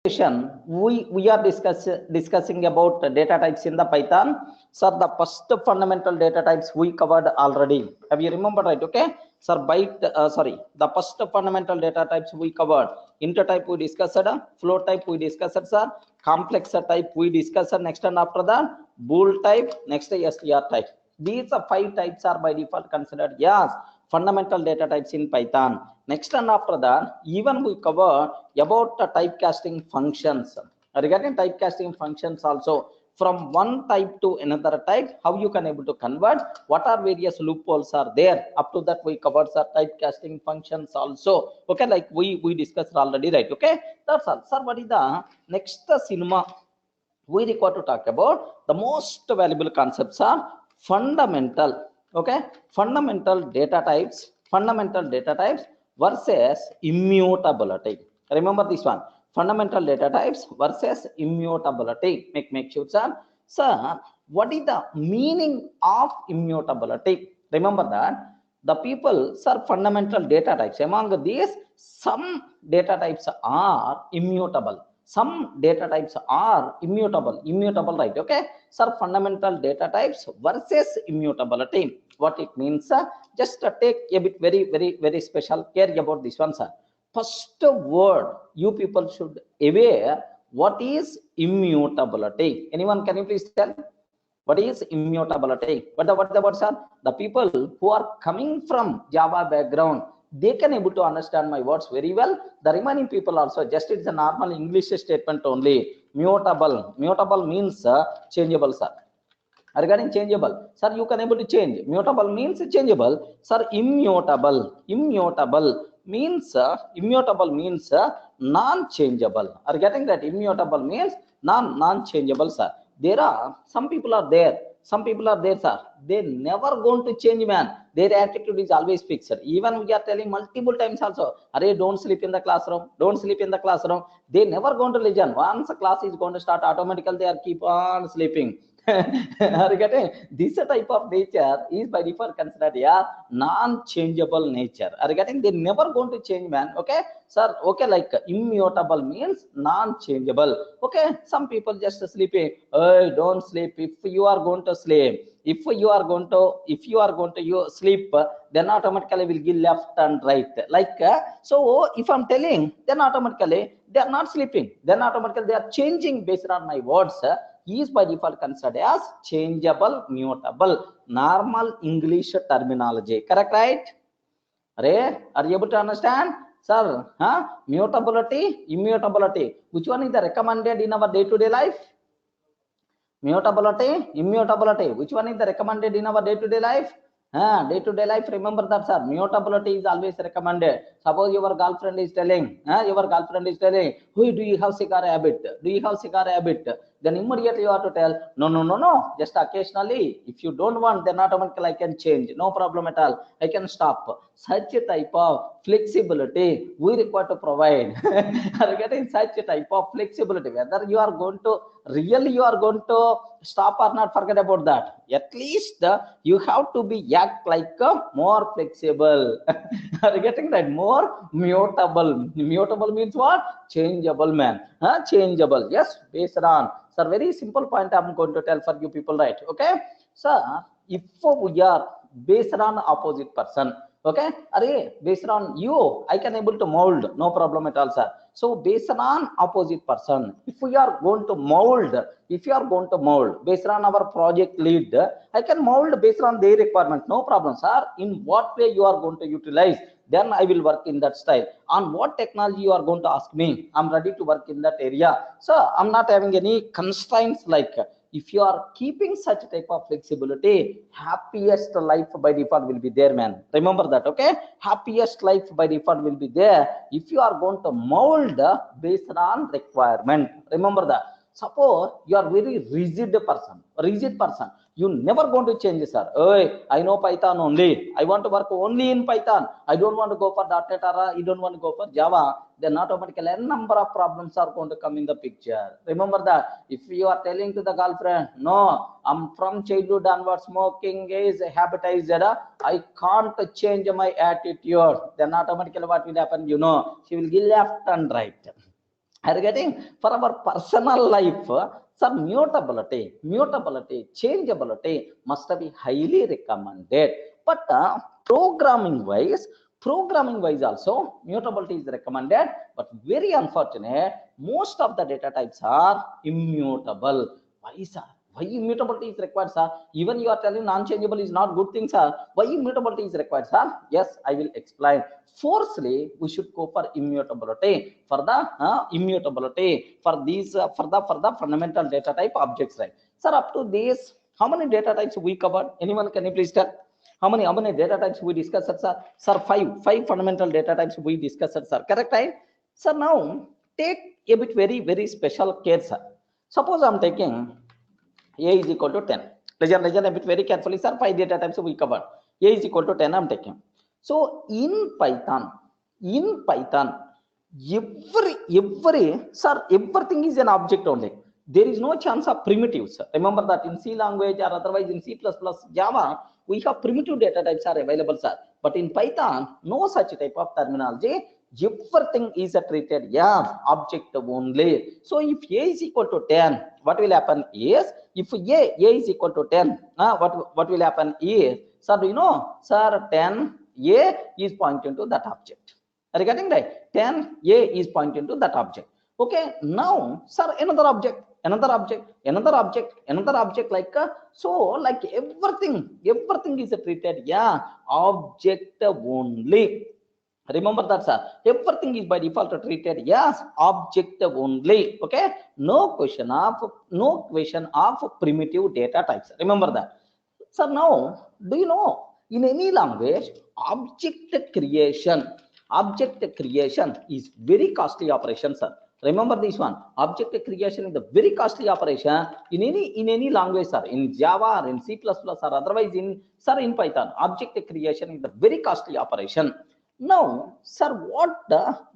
session we are discussing about data types in the Python. So the first fundamental data types we covered already. Have you remembered, right? Okay. Sir, the first fundamental data types we covered. Integer type we discussed, float type we discussed, sir. Complex type we discussed. Next and after that, bool type. Next str type. These are 5 types are by default considered yes fundamental data types in Python. Next and after that, even we cover about the typecasting functions. Regarding typecasting functions also, from one type to another type, how you can able to convert, what are various loopholes are there. Up to that we covered the typecasting functions also. Okay, like we discussed already, right? Okay, that's all. Sir, what is the next cinema we require to talk about? The most valuable concepts are fundamental. Okay, fundamental data types versus immutability. Remember this one, fundamental data types versus immutability. Make sure, sir, what is the meaning of immutability? Remember that the people, sir, fundamental data types, among these some data types are immutable, some data types are immutable, right? Okay, sir, fundamental data types versus immutability, what it means, just take a bit very special care about this one, sir. First word you people should aware what is immutability. Anyone, can you please tell what is immutability? What the words are? The people who are coming from Java background, they can able to understand my words very well. The remaining people also, just it's a normal English statement only. Mutable means changeable, sir. Regarding changeable, sir, you can able to change. Mutable means changeable, sir. Immutable means non-changeable. Are getting that? Immutable means non-changeable, sir. There are some people are there, sir, they never going to change, man. Their attitude is always fixed. Even we are telling multiple times also, array, don't sleep in the classroom, they never going to listen. Once a class is going to start, automatically they are keep on sleeping. Are getting? This type of nature is by default considered a non-changeable nature. Are getting? They never going to change, man. Okay, sir. Okay, like immutable means non-changeable. Okay, some people just sleeping. Hey, don't sleep. If you are going to sleep, if you are going to you sleep, then automatically will give left and right. Like so, if I'm telling, then automatically they are not sleeping. Then automatically they are changing based on my words. Is by default considered as changeable, mutable, normal English terminology. Correct, right? Are you able to understand, sir? Mutability, immutability. Which one is the recommended in our day-to-day life? Mutability, immutability. Which one is the recommended in our day-to-day life? Day-to-day life, remember that, sir. Mutability is always recommended. Suppose your girlfriend is telling, who do you have cigar habit? Do you have cigar habit? Then immediately you have to tell, no. Just occasionally. If you don't want, then automatically I can change. No problem at all. I can stop. Such a type of flexibility we require to provide. Are getting such a type of flexibility? Whether you are going to stop or not, forget about that. At least you have to be act like more flexible. Are you getting that? More mutable. Mutable means what? Changeable, man. Changeable. Yes, based on. Sir, very simple point I'm going to tell for you people, right? Okay, sir, if we are based on opposite person, okay, array, based on you, I can able to mold, no problem at all, sir. So based on opposite person, if you are going to mold based on our project lead, I can mold based on their requirement, no problem, sir. In what way you are going to utilize, then I will work in that style. On what technology you are going to ask me, I'm ready to work in that area. So I'm not having any constraints. Like if you are keeping such type of flexibility, happiest life by default will be there, man. Remember that, okay? Happiest life by default will be there if you are going to mold based on requirement. Remember that. Suppose you are very rigid person, you never going to change, sir. Hey, I know Python only, I want to work only in Python, I don't want to go for .NET or you don't want to go for Java, then automatically a number of problems are going to come in the picture. Remember that. If you are telling to the girlfriend, no, I'm from childhood onwards smoking is habitized, I can't change my attitude, then automatically what will happen? She will give left and right. Are you getting? For our personal life, sir, mutability, changeability must be highly recommended. But programming wise also mutability is recommended. But very unfortunate, most of the data types are immutable. Why, sir? Why immutability is required, sir? Even you are telling non-changeable is not good thing, sir. Why immutability is required, sir? Yes, I will explain. Firstly, we should go for immutability. For the immutability, for these for the fundamental data type objects, right? Sir, up to this, how many data types we covered? Anyone, can you please tell? How many data types we discussed, sir? Sir, five fundamental data types we discussed, sir. Correct, right? Sir, now take a bit very special care, sir. Suppose I'm taking a is equal to 10. Listen a bit very carefully, sir. 5 data types we covered. A is equal to 10, I'm taking. So in Python, sir, everything is an object only. There is no chance of primitives. Remember that in C language or otherwise in C++, Java, we have primitive data types are available, sir. But in Python, no such type of terminology. Everything is treated as object only. So if A is equal to 10, what will happen is, if A is equal to 10, what will happen is, sir, do you know, sir, 10 A is pointing to that object. Are you getting right? 10 A is pointing to that object. Okay, now, sir, another object, like so, like everything is treated object only. Remember that, sir. Everything is by default treated as object only. Okay, no question of primitive data types. Remember that. So now, do you know, in any language, object creation is very costly operation, sir. Remember this one. Object creation is the very costly operation in any language, sir. In Java or in C++ or otherwise in Python, object creation is the very costly operation. Now, sir, what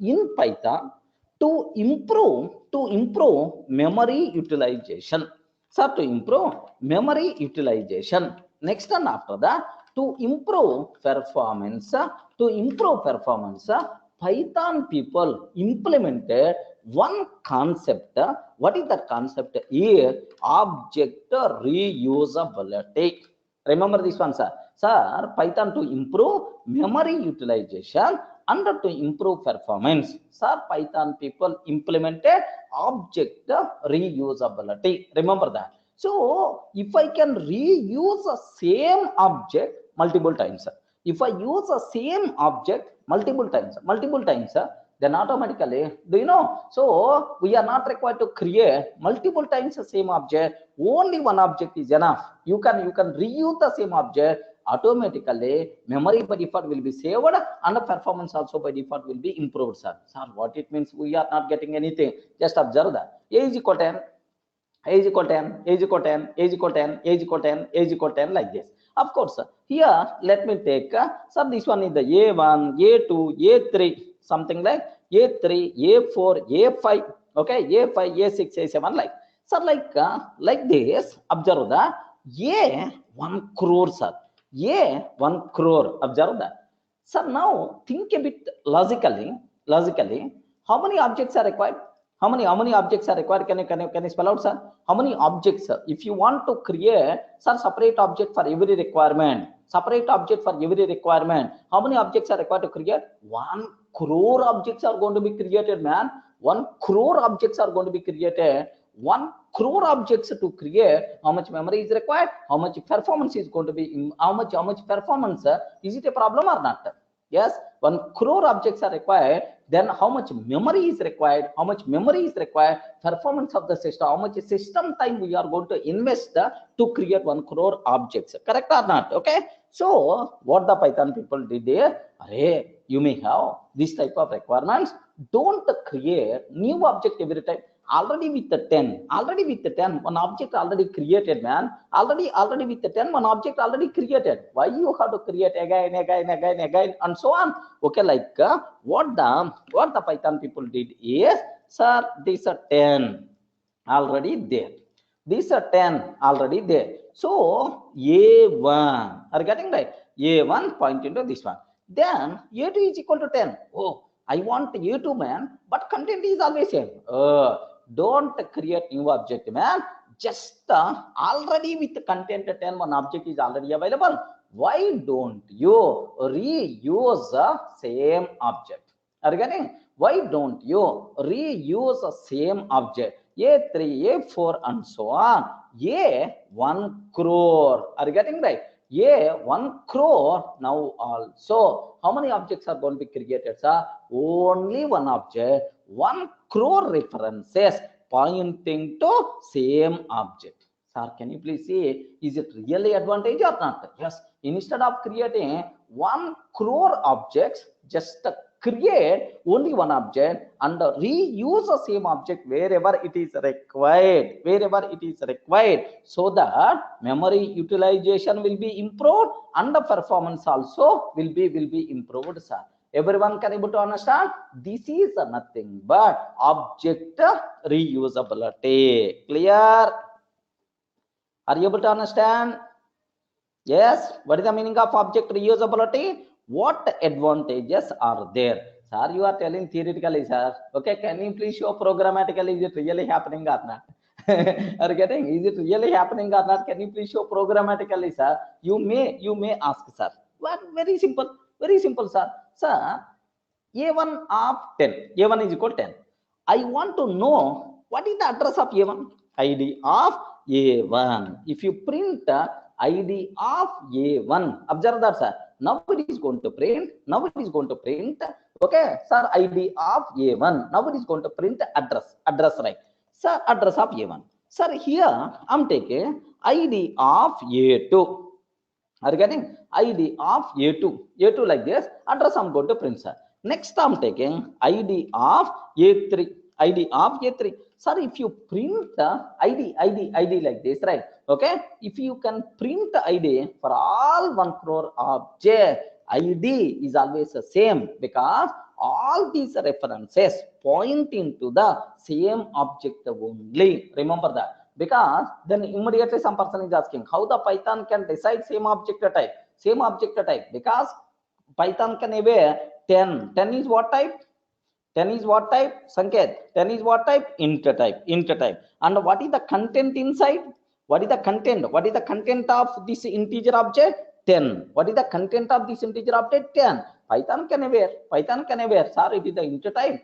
in Python to improve memory utilization, sir, to improve memory utilization. Next, and after that, to improve performance, Python people implemented one concept. What is that concept? Here, object reusability. Remember this one, sir. Sir, Python to improve memory utilization and to improve performance, sir, Python people implemented object reusability. Remember that. So if I can reuse the same object multiple times, if I use the same object multiple times, then automatically, do you know, so we are not required to create multiple times the same object. Only one object is enough. You can reuse the same object. Automatically memory by default will be saved and the performance also by default will be improved, sir. Sir, what it means? We are not getting anything. Just observe that. A is equal 10, A is equal 10, A is equal 10, A is equal 10, A is equal 10, A is equal 10, like this. Of course, here let me take, sir, this one is the A1, A2, A3, something like A3, A4, A5, okay, A5, A6, A7, like. Sir, like this, observe that. A 1 crore, sir. A 1 crore, observe that. Sir, now think a bit logically, how many objects are required? How many objects are required? Can you spell out, sir? How many objects, sir? If you want to create, sir, separate object for every requirement. How many objects are required to create? 1 crore objects are going to be created, man. 1 crore objects are going to be created. 1 crore objects to create. How much memory is required? How much performance is going to be? How much performance? Is it a problem or not? Yes, 1 crore objects are required. Then how much memory is required? Performance of the system. How much system time we are going to invest to create 1 crore objects? Correct or not? Okay. So what the Python people did there? Array, you may have this type of requirements. Don't create new object every time. Already with the 10, one object already created, man. Already with the 10, one object already created. Why you have to create again, and so on? Okay, like what the Python people did is, sir, these are 10 already there. These are 10 already there. So A1, are you getting right? A1 point into this one. Then A2 is equal to 10. Oh, I want A2 man, but content is always same. Don't create new object, man. Just already with content 10, one object is already available. Why don't you reuse the same object? Are you getting? Why don't you reuse the same object? A3, A4, and so on. A1 crore. Are you getting right? A1 crore. Now also, how many objects are going to be created, sir? Only one object, 1 crore references pointing to same object. Sir, can you please see, is it really advantage or not? Yes, instead of creating 1 crore objects, just create only one object and reuse the same object wherever it is required, so that memory utilization will be improved and the performance also will be improved, sir. Everyone can able to understand? This is nothing but object reusability. Clear? Are you able to understand? Yes. What is the meaning of object reusability? What advantages are there? Sir, you are telling theoretically, sir. Okay, can you please show programmatically? Is it really happening or not? Are you getting? Is it really happening or not? Can you please show programmatically, sir? You may ask, sir. What? Very simple, sir. Sir, A1 of 10. A1 is equal to 10. I want to know what is the address of A1? ID of A1. If you print ID of A1, observe that, sir. Now it is going to print. Okay, sir, ID of A1. Now it is going to print address, right? Sir, address of A1. Sir, here I'm taking ID of A2. Are you getting? ID of A2 like this. Address I'm going to print, sir. Next I'm taking ID of A3. Sir, if you print ID like this, right? Okay, if you can print ID for all 1 crore object, ID is always the same, because all these references pointing to the same object only. Remember that. Because then immediately some person is asking how the Python can decide same object type, because Python can aware 10 is what type? 10 is what type? Sanket. 10 is what type? Int type. And what is the content inside? What is the content of this integer object? 10. What is the content of this integer object? 10. Python can aware. Sir, it is the int type.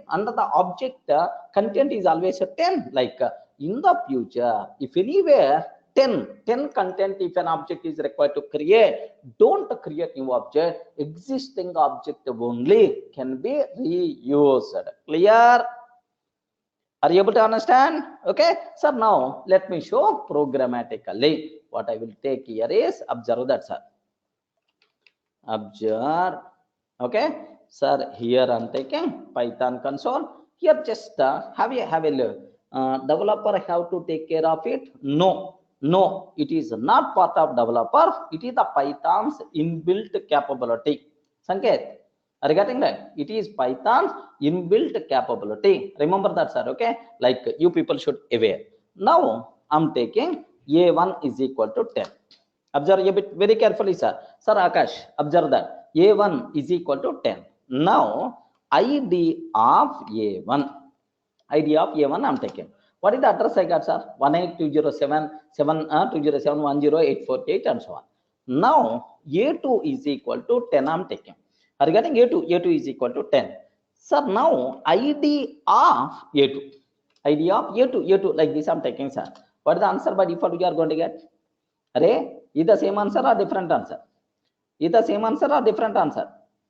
And the object content is always a 10. Like in the future, if anywhere 10 content, if an object is required to create, don't create new object. Existing object only can be reused. Clear? Are you able to understand? Okay, sir. Now let me show programmatically. What I will take here is, observe that, sir. Observe. Okay, sir. Here I'm taking Python console. Here just have a look. Developer have to take care of it? No, it is not part of developer. It is the Python's inbuilt capability. Sanket, are you getting that? It is Python's inbuilt capability. Remember that, sir. Okay, like you people should aware. Now I'm taking A1 is equal to 10. Observe a bit very carefully, sir. Sir Akash, observe that A1 is equal to 10. Now ID of A1. I'm taking. What is the address I got, sir? 18207.207.10848 and so on. Now A2 is equal to 10. I'm taking. Are you getting A2? A2 is equal to 10. Sir, now ID of A2. A2 like this I'm taking, sir. What is the answer by default you are going to get? Array, is the same answer or different answer?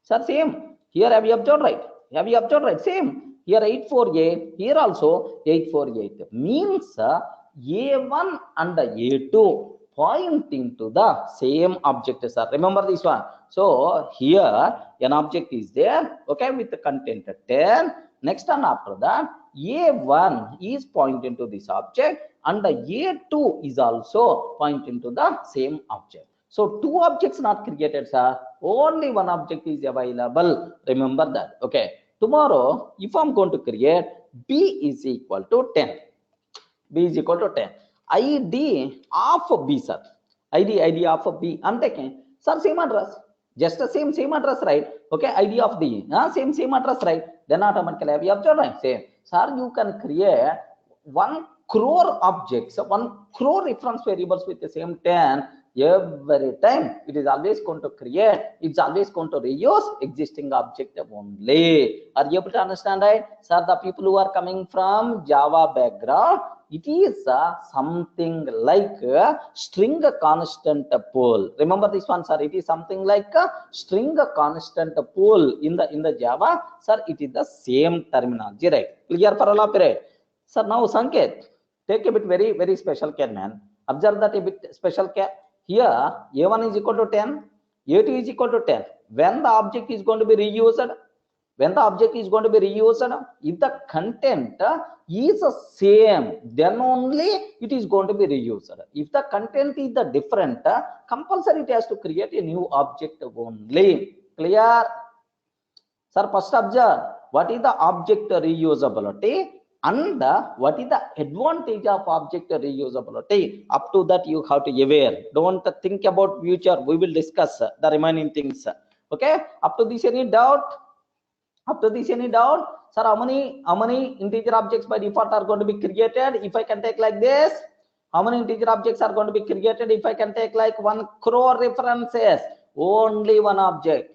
Sir, same. Here have you observed right? Same. Here 848, here also 848. Means A1 and A2 pointing to the same object, sir. Remember this one. So here an object is there, okay, with the content 10. Next and after that, A1 is pointing to this object and the A2 is also pointing to the same object. So two objects not created, sir. Only one object is available. Remember that. Okay. Tomorrow, if I'm going to create B is equal to 10. ID of B, sir. ID of B. I'm taking, sir, same address. Just the same address, right? Okay, ID of the same address, right? Then automatically have you observed, right? Same. Sir, you can create 1 crore objects, 1 crore reference variables with the same 10 every time. It is always going to create, it's always going to reuse existing object only. Are you able to understand, right? Sir, the people who are coming from Java background, it is something like a string constant pool. Remember this one, sir. It is something like a string constant pool in the Java, sir. It is the same terminology, right? Clear for all of you, right? Sir, now Sanket, take a bit very special care, man. Observe that a bit special care. Here, A1 is equal to 10, A2 is equal to 10. When the object is going to be reused, if the content is the same, then only it is going to be reused. If the content is the different, compulsory it has to create a new object only. Clear? Sir, first observe what is the object reusability and what is the advantage of object reusability. Up to that you have to aware. Don't think about future. We will discuss the remaining things. Okay? Up to this any doubt? Sir, how many integer objects by default are going to be created? If I can take like this, how many integer objects are going to be created? If I can take like 1 crore references, only one object.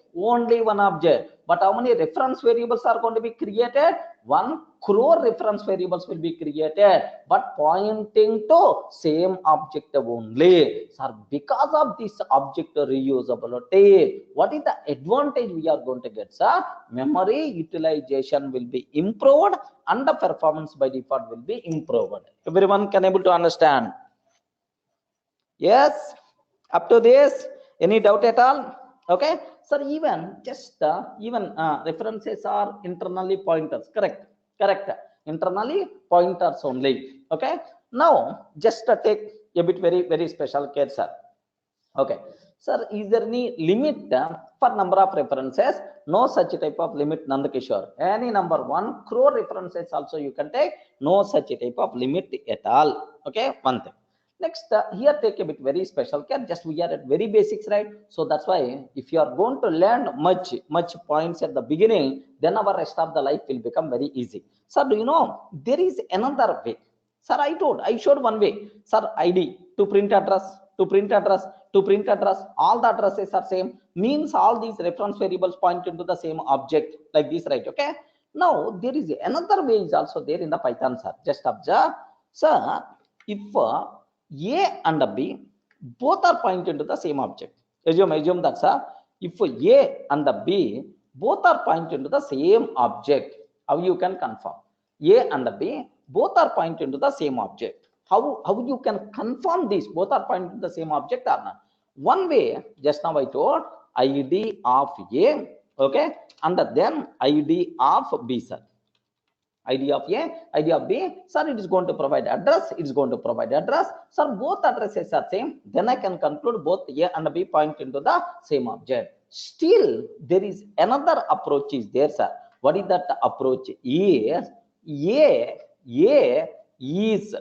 But how many reference variables are going to be created? 1 crore reference variables will be created, but pointing to same object only. Sir, because of this object reusability, what is the advantage we are going to get, sir? Memory utilization will be improved and the performance by default will be improved. Everyone can able to understand? Yes? Up to this, any doubt at all? Okay, sir, even references are internally pointers. Correct, internally pointers only. Okay, now just take a bit very special care, sir. Okay, sir, is there any limit for number of references? No such type of limit, Nandakishore. Any number 1 crore references also you can take. No such type of limit at all. Okay, one thing. Next, here take a bit very special care. Just we are at very basics, right? So that's why if you are going to learn much points at the beginning, then our rest of the life will become very easy. Sir, do you know there is another way? Sir, I showed one way. Sir, ID to print address, all the addresses are same, means all these reference variables point into the same object like this, right? Okay, now there is another way is also there in the Python, sir. Just observe, sir. If A and B both are pointing to the same object, assume that, sir, if A and B both are pointing to the same object, how you can confirm? A and B both are pointing to the same object. How you can confirm this? Both are pointing to the same object or not? One way, just now I told ID of A, okay, and then ID of B, sir. ID of A, ID of B, sir, it is going to provide address, sir, both addresses are same, then I can conclude both A and B point into the same object. Still, there is another approach is there, sir. What is that approach? Is A is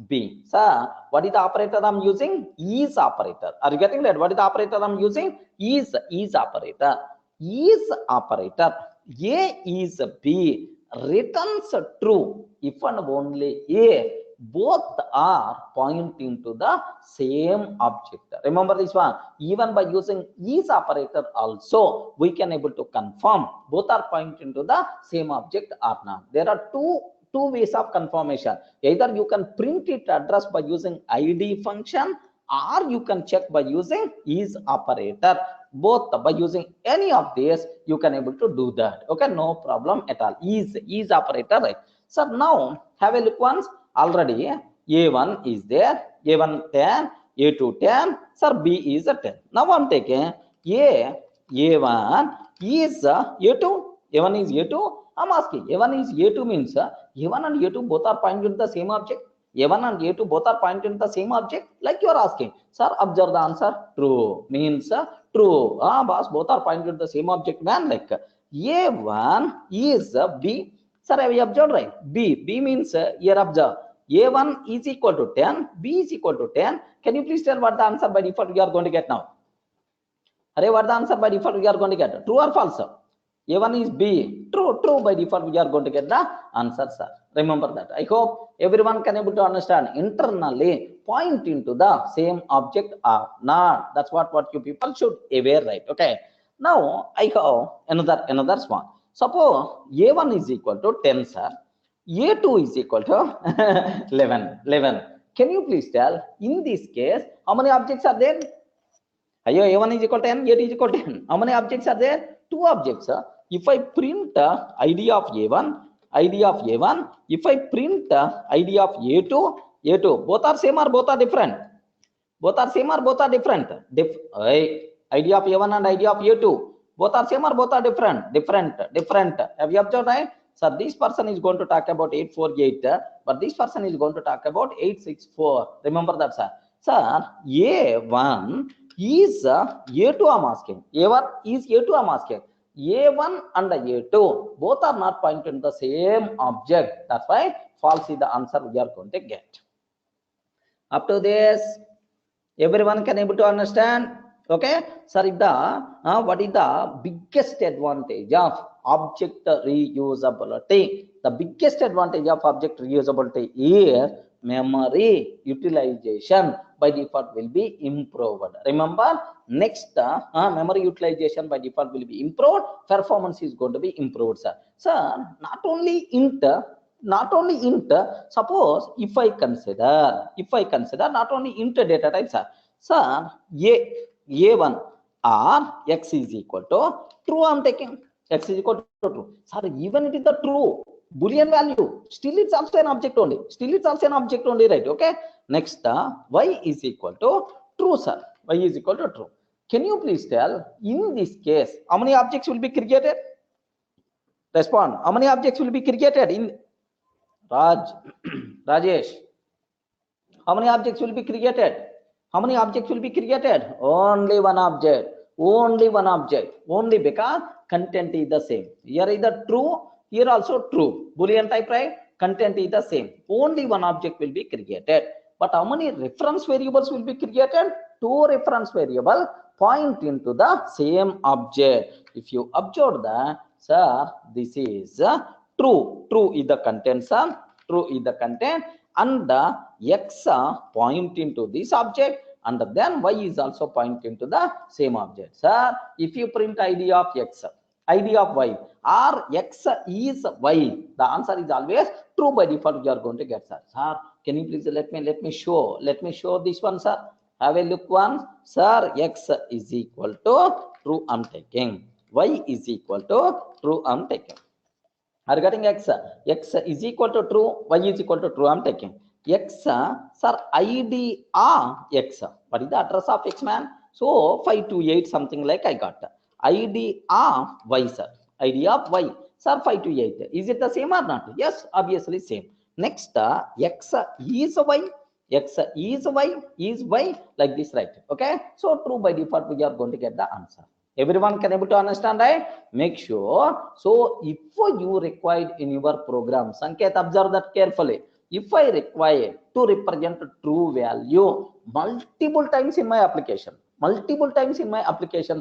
B. Sir, what is the operator I'm using? Is operator. Are you getting that? What is the operator I'm using? Is operator. Is operator. A is B returns true if and only A both are pointing to the same object. Remember this one. Even by using is operator also we can able to confirm both are pointing to the same object or not. There are two ways of confirmation. Either you can print it address by using ID function, or you can check by using is operator. Both by using any of these you can able to do that. Okay, no problem at all. Is operator, right? So now have a look once. Already A1 is there, A1 10, A2 10, sir, B is a 10. Now I'm taking A1 is A2, A1 is A2. I'm asking A1 is A2 means A1 and A2 both are pointing to the same object. A1 and A2 both are pointing to the same object, like you are asking. Sir, observe the answer. True means true. Boss, both are pointing to the same object, man. Like A1 is B. Sir, have you observed, right? B means here observe. A1 is equal to 10, B is equal to 10. Can you please tell what the answer by default we are going to get now? Array, what the answer by default we are going to get? True or false? A1 is B. True. True by default we are going to get the answer, sir. Remember that. I hope everyone can able to understand. Internally point into the same object or not. That's what you people should aware, right? Okay. Now I have another one. Suppose A1 is equal to 10, sir. A2 is equal to 11. Can you please tell, in this case, how many objects are there? A1 is equal to 10, A2 is equal to 10. How many objects are there? 2 objects. If I print ID of A1, if I print ID of A2, both are same or both are different? Both are same or both are different? ID of A1 and ID of A2, both are same or both are different? Different. Have you observed, right? So this person is going to talk about 848, but this person is going to talk about 864. Remember that, sir. Sir, A1 is A2 I'm asking. A1 is A2 I'm asking. A1 and A2 both are not pointing to the same object. That's why false is the answer we are going to get. Up to this, everyone can able to understand? Okay, sir, what is the biggest advantage of object reusability? The biggest advantage of object reusability is memory utilization by default will be improved. Remember, next memory utilization by default will be improved. Performance is going to be improved, sir. Sir, not only int, suppose if I consider not only int data type, sir, A1 or x is equal to true, I'm taking x is equal to true. Sir, even it is the true Boolean value, still it's also an object only. Right? Okay. Next, y is equal to true, sir. Y is equal to true. Can you please tell, in this case, how many objects will be created? Respond. How many objects will be created in Rajesh? How many objects will be created? Only one object. Only because content is the same. Here is the true, here also true. Boolean type, right? Content is the same. Only one object will be created. But how many reference variables will be created? 2 reference variables point into the same object. If you observe that, sir, this is true. True is the content, sir. True is the content. And the x pointing to this object, and then y is also pointing to the same object. Sir, if you print ID of x, ID of y, or x is y, the answer is always true by default. You are going to get, sir. Sir, can you please let me show this one, sir. Have a look once. Sir, x is equal to true, I'm taking. Y is equal to true, I'm taking. Are you getting x? X is equal to true, y is equal to true, I'm taking. X, sir, ID of x. What is the address of x, man? So 528 something like I got. ID of y, sir. ID of y. Sir, 528. Is it the same or not? Yes, obviously same. Next, x is y. X is y, like this, right? Okay. So true by default, we are going to get the answer. Everyone can able to understand, right? Make sure. So if you required in your program, Sanket, observe that carefully. If I require to represent a true value multiple times in my application,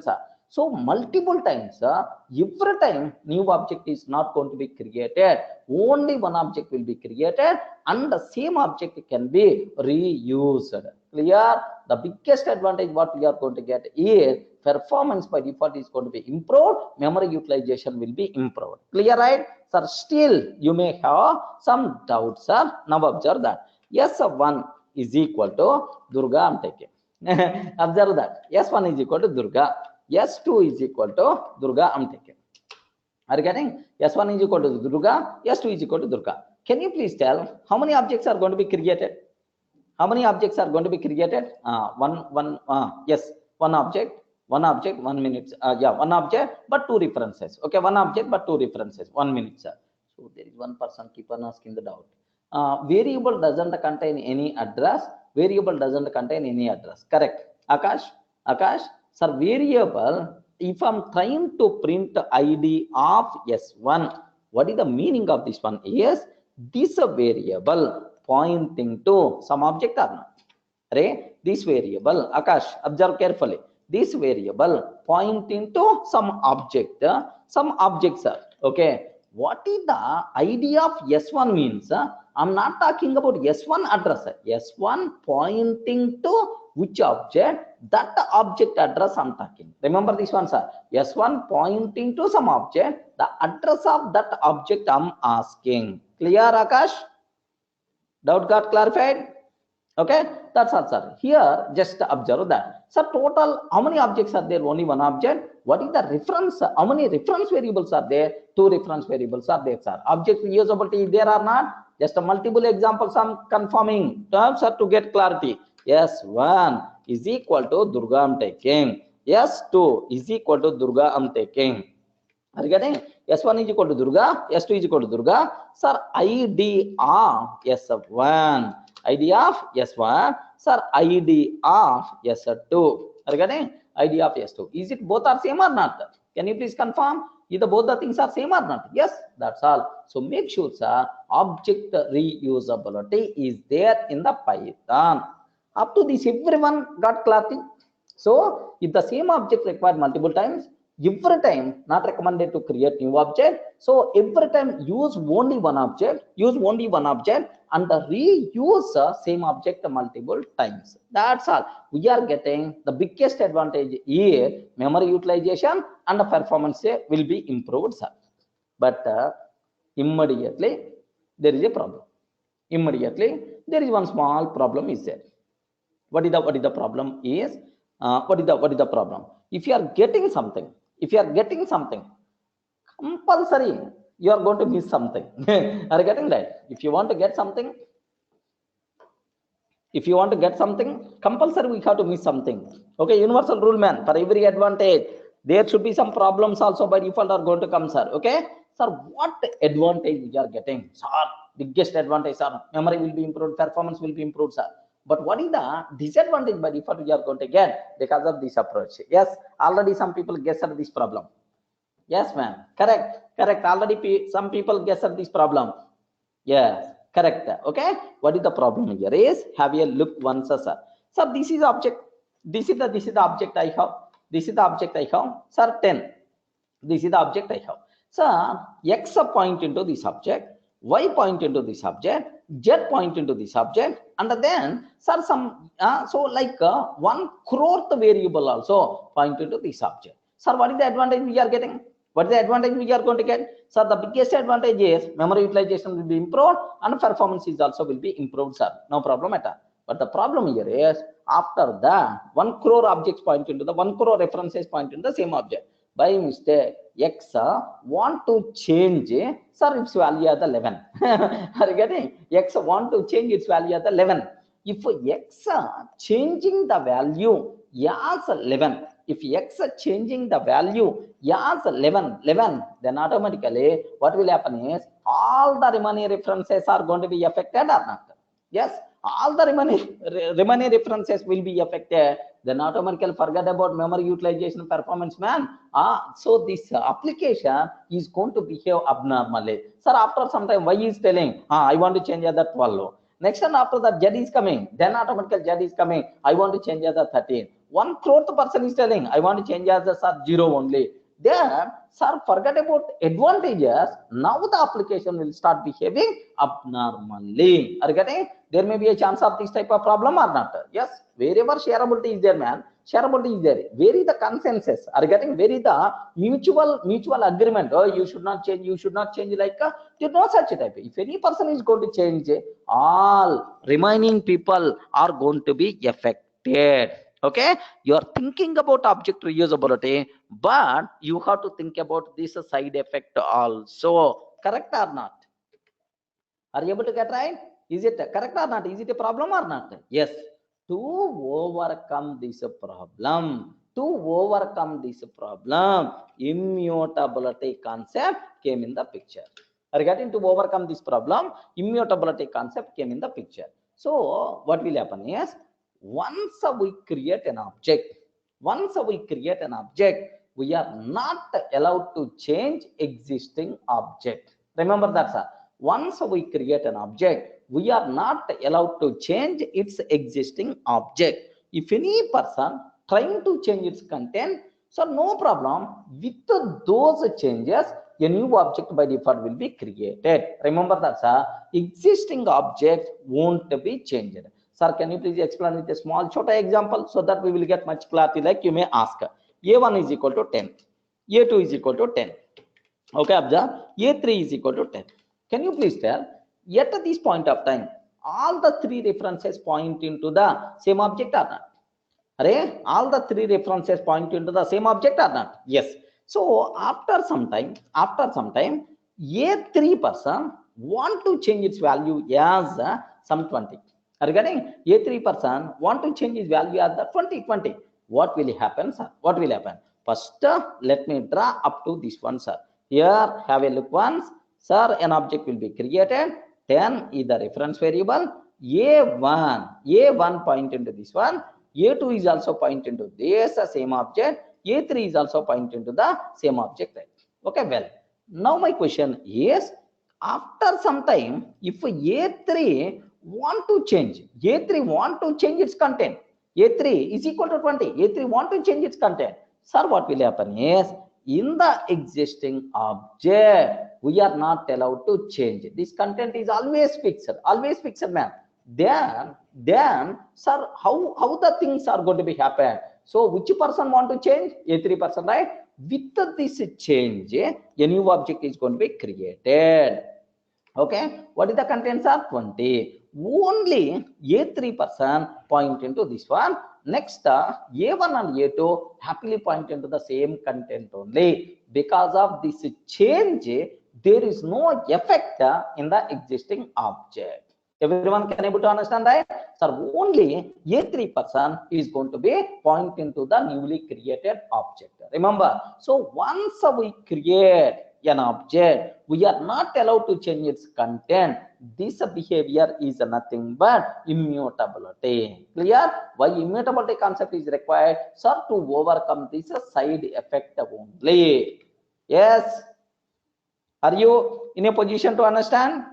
sir. So multiple times, every time new object is not going to be created, only one object will be created, and the same object can be reused. Clear? The biggest advantage what we are going to get is performance by default is going to be improved, memory utilization will be improved. Clear, right? Sir, still you may have some doubts, sir. Now observe that. S1 is equal to Durga, I'm taking. Observe that. S1 is equal to Durga. S2 is equal to Durga, I'm taking. Are you getting? S1 is equal to Durga, S2 is equal to Durga. Can you please tell how many objects are going to be created? How many objects are going to be created? Yes, one object, 1 minute. One object, but 2 references. Okay, one object, but 2 references. 1 minute, sir. So there is one person keep on asking the doubt. Variable doesn't contain any address. Correct. Akash, sir, variable, if I'm trying to print ID of S1, what is the meaning of this one? Yes, this variable pointing to some object or not? This variable, Akash, observe carefully. this variable pointing to some object, some objects are okay. What is the idea of S1 means? I'm not talking about S1 address. S1 pointing to which object? That object address I'm talking. Remember this one, sir. S1 pointing to some object. The address of that object I'm asking. Clear, Akash? Doubt got clarified? Okay, that's all, sir. Here, just observe that. So, total, how many objects are there? Only one object. What is the reference? How many reference variables are there? Two reference variables are there, sir. Object reusability there or not? Just a multiple examples I'm confirming terms are to get clarity. S1 is equal to Durga I'm taking. S2 is equal to Durga I'm taking. Are you getting? S1 is equal to Durga, S2 is equal to Durga. Sir, ID of S1. ID of S1. Sir, ID of S2. Are you getting? ID of S2. Is it both are same or not? Can you please confirm? Either both the things are same or not? Yes, that's all. So make sure, sir, object reusability is there in the Python. Up to this, everyone got clarity. So if the same object required multiple times, every time not recommended to create new object. So every time use only one object, and reuse same object multiple times. That's all. We are getting the biggest advantage here. Memory utilization and the performance will be improved, sir. But immediately there is a problem. Immediately there is one small problem is there. What is the problem is? What is the problem? If you are getting something, compulsory you are going to miss something. Are you getting that? If you want to get something, compulsory we have to miss something. Okay, universal rule, man. For every advantage, there should be some problems also by default are going to come, sir. Okay, sir, what advantage we are getting? Sir, biggest advantage, sir. Memory will be improved, performance will be improved, sir. But what is the disadvantage by default we are going to get because of this approach? Yes, already some people guessed at this problem. Yes, ma'am. Correct. Already some people guessed at this problem. Yes, correct. Okay. What is the problem here is, have a look once, sir. Sir, this is object. This is the object I have. This is the object I have. Sir, 10. This is the object I have. Sir, X point into this object, Y point into this object, Z point into this object, and then sir some so like 1 crore variable also point into this object. Sir, what is the advantage we are getting? What is the advantage we are going to get? Sir, the biggest advantage is memory utilization will be improved and performance is also will be improved, sir. No problem at all. But the problem here is, after that 1 crore objects point into the 1 crore references point into the same object. By mistake, X want to change, sir, its value as 11. Are you getting? X want to change its value as 11. If X changing the value as 11, if X changing the value as 11, then automatically what will happen is all the remaining references are going to be affected or not? Yes, all the remaining references will be affected. Then automatically forget about memory utilization performance, man. So this application is going to behave abnormally. Sir, after some time, Y is telling, I want to change other 12. Next time after that, Z is coming. Then automatically Z is coming. I want to change other 13. 1 crore person is telling, I want to change as a 0 only. Then, sir, forget about advantages. Now the application will start behaving abnormally. Are you getting? There may be a chance of this type of problem or not. Yes, wherever shareability is there, man, shareability is there. Where is the consensus? Are you getting? Where is the mutual agreement? Oh, you should not change, like there's no such type. If any person is going to change, all remaining people are going to be affected. Okay, you are thinking about object reusability, but you have to think about this side effect also. Correct or not? Are you able to get right? Is it correct or not? Is it a problem or not? Yes. To overcome this problem, immutability concept came in the picture. Regarding to overcome this problem, immutability concept came in the picture. So what will happen is, once we create an object, we are not allowed to change existing object. Remember that, sir. Once we create an object, we are not allowed to change its existing object. If any person trying to change its content. So no problem. With those changes, a new object by default will be created. Remember that, sir. Existing object won't be changed. Sir, can you please explain with a small chota example so that we will get much clarity? Like you may ask, a1 is equal to 10, a2 is equal to 10. Okay, observe, a3 is equal to 10. Can you please tell, yet at this point of time, all the three references point into the same object or not? Array, all the three references point into the same object or not? Yes. So after some time, a3 person want to change its value as some 20. Regarding a3 person want to change its value as the 20. What will happen, sir? What will happen? First, let me draw up to this one, sir. Here, have a look once. Sir, an object will be created. 10 is the reference variable. A1 point into this one. A2 is also point into this same object. A3 is also point into the same object. Right? Okay, well, now my question is, after some time, if A3 want to change its content, A3 is equal to 20, A3 want to change its content. Sir, what will happen is, in the existing object, we are not allowed to change. This content is always fixed, man. Then, sir, how the things are going to be happen? So, which person want to change? A3 person, right? With this change, a new object is going to be created. Okay, what is the contents are 20? Only a3 person point into this one. Next, a1 and a2 happily point into the same content only. Because of this change, there is no effect in the existing object. Everyone can able to understand, right? So only a3 person is going to be point into the newly created object. Remember, so once we create an object, we are not allowed to change its content. This behavior is nothing but immutability. Clear? Why immutability concept is required? Sir, to overcome this side effect only. Yes? Are you in a position to understand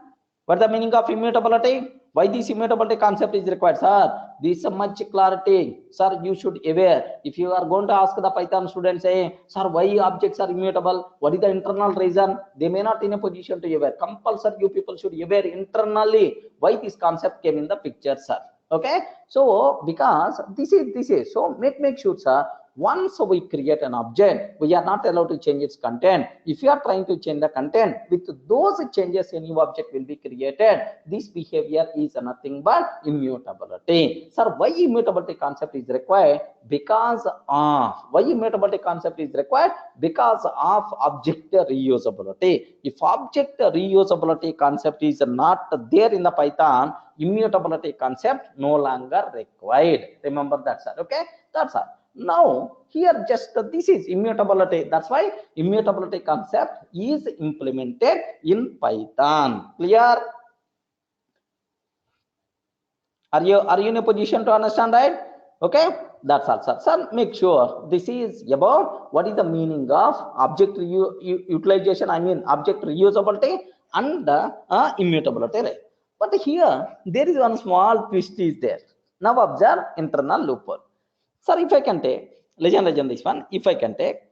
what the meaning of immutability? Why this immutability concept is required, sir? This is much clarity, sir. You should aware. If you are going to ask the Python students, say, sir, why objects are immutable? What is the internal reason? They may not in a position to aware. Compulsory, you people should aware internally why this concept came in the picture, sir. Okay, so because this is so make sure, sir. Once we create an object, we are not allowed to change its content. If you are trying to change the content, with those changes, a new object will be created. This behavior is nothing but immutability. Sir, why immutability concept is required? Because of why immutability concept is required? Because of object reusability. If object reusability concept is not there in the Python, immutability concept no longer required. Remember that, sir. Okay, that's all. Now here just this is immutability. That's why immutability concept is implemented in Python. Clear? Are you in a position to understand, right? Okay, that's all, sir. Sir, make sure this is about what is the meaning of object utilization. I mean object reusability and immutability, right? But here there is one small twist is there. Now observe internal loophole. Sir, if I can take, legend this one, if I can take,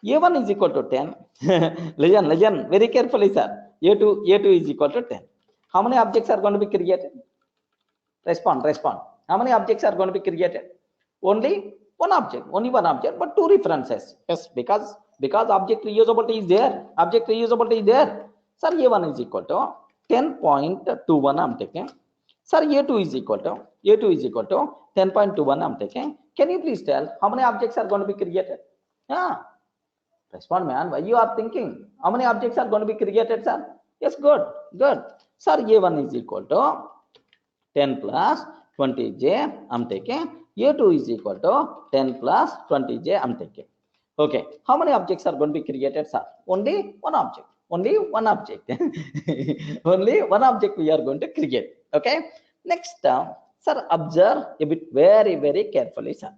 a1 is equal to 10, legend, very carefully, sir, a2 is equal to 10. How many objects are going to be created? Respond. How many objects are going to be created? Only one object, but two references. Yes, because object reusability is there. Sir, a1 is equal to 10.21, I'm taking. Sir, a2 is equal to 10.21, I'm taking. Can you please tell how many objects are going to be created? Yeah. Respond, man. Why you are thinking? How many objects are going to be created, sir? Yes, good. Sir, a1 is equal to 10 plus 20j, I'm taking. a2 is equal to 10 plus 20j, I'm taking. Okay. How many objects are going to be created, sir? Only one object. Only one object we are going to create. Okay. Next, sir, observe a bit very, very carefully, sir.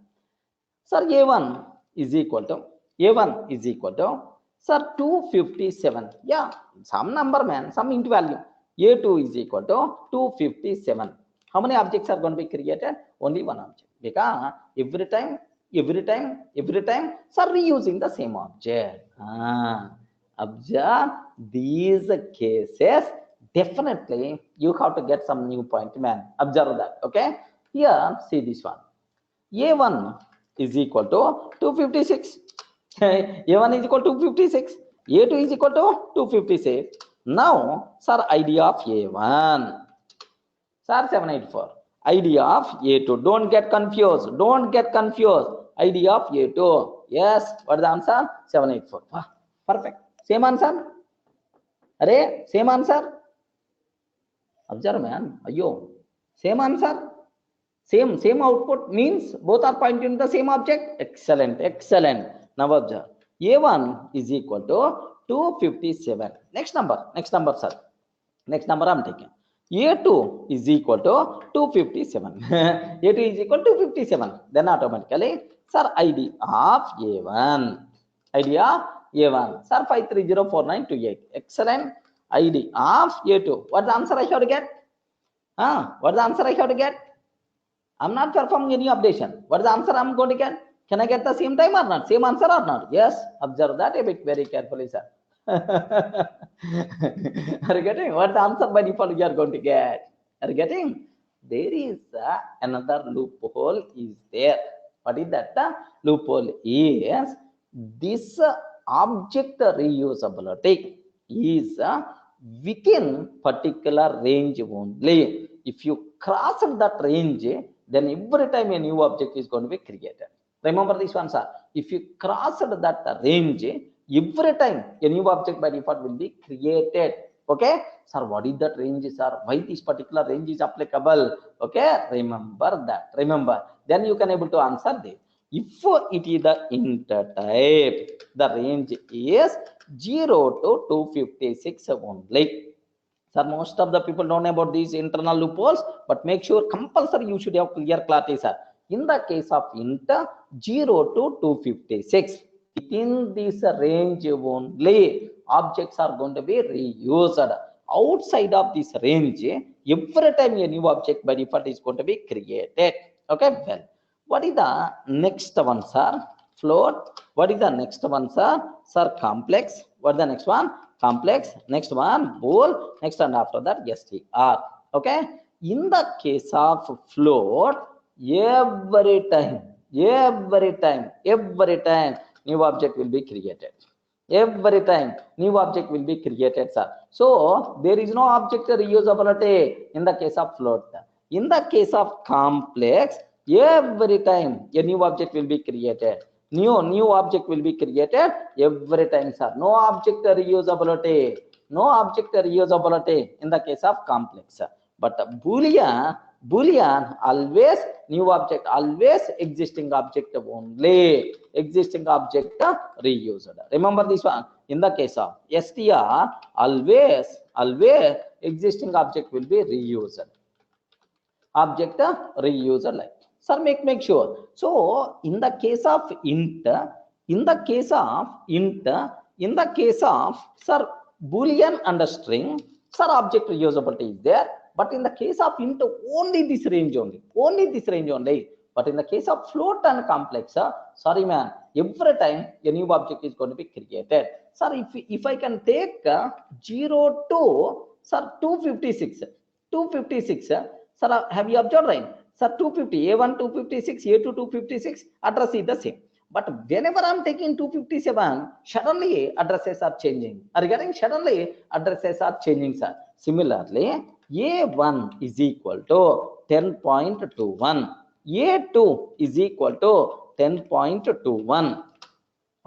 Sir, a1 is equal to sir 257. Yeah, some number, man, some int value. a2 is equal to 257. How many objects are going to be created? Only one object. Because every time every time, sir, reusing the same object. Observe these cases. Definitely you have to get some new point, man. Observe that. Okay, here see this one. A1 is equal to 256. A1 is equal to 256. A2 is equal to 256. Now, sir, idea of A1. Sir, 784. Idea of A2. Don't get confused. Don't get confused. Idea of A2. Yes. What is the answer? 784. Ah, perfect. Same answer. Array, same answer. Observe, man. Ayo. Same answer. Same output means both are pointing to the same object. Excellent. Excellent. Now observe. A1 is equal to 257. Next number, sir. Next number I'm taking. A2 is equal to 257. A2 is equal to 257. Then automatically, sir, ID of A1. ID of A1. Sir, 5304928. Excellent. ID of A2. What's the answer I have to get? What's the answer I have to get? I'm not performing any updation. What is the answer I'm going to get? Can I get the same time or not? Same answer or not? Yes. Observe that a bit very carefully, sir. Are you getting? What the answer by default you are going to get? Are you getting? There is another loophole is there. What is that? Loophole is this object reusability is within particular range only. If you cross that range, then every time a new object is going to be created. Remember this one, sir. If you cross that range, every time a new object by default will be created. Okay, sir, what is that range, sir? Why this particular range is applicable? Okay, remember that. Remember, then you can able to answer this. If it is the int type, the range is 0 to 256 only. Sir, most of the people don't know about these internal loopholes, but make sure compulsory you should have clear clarity, sir. In the case of int 0 to 256, within this range only, objects are going to be reused. Outside of this range, every time a new object by default is going to be created. Okay, well, what is the next one, sir? Float. What is the next one, sir? Sir, complex. What is the next one? Complex. Next one, bool. Next, and after that, str. Okay, in the case of float, every time new object will be created. Every time new object will be created, sir. So there is no object reusability in the case of float. In the case of complex, every time a new object will be created. New object will be created every time, sir. No object reusability. No object reusability in the case of complex. But Boolean always new object, always existing object only. Existing object reused. Remember this one. In the case of str, always existing object will be reused. Object reused like. Sir, make sure. So in the case of int, sir, boolean and string, sir, object reusability is there. But in the case of int, only this range only. But in the case of float and complex, sorry, man, every time a new object is going to be created. Sir, if I can take 0 to, sir, 256, sir, have you observed, right? Sir, 250, A1 256, A2 256, address is the same. But whenever I'm taking 257, suddenly addresses are changing. Are you getting? Suddenly addresses are changing, sir. Similarly, A1 is equal to 10.21. A2 is equal to 10.21.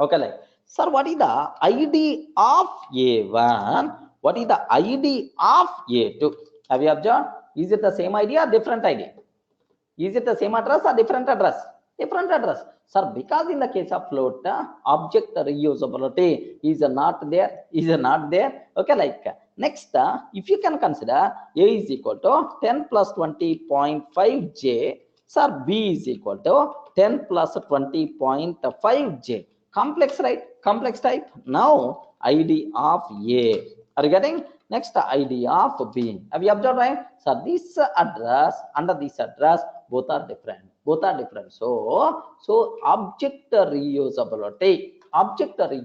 Okay, like, sir, what is the ID of A1? What is the ID of A2? Have you observed? Is it the same ID or different ID? Is it the same address or different address? Different address. Sir, because in the case of float, object reusability is not there. Okay, like, next, if you can consider A is equal to 10 plus 20.5J, sir, B is equal to 10 plus 20.5J. Complex, right? Complex type. Now, ID of A. Are you getting? Next, ID of B. Have you observed, right? So this address, under this address, both are different. Both are different. So object reusability applicable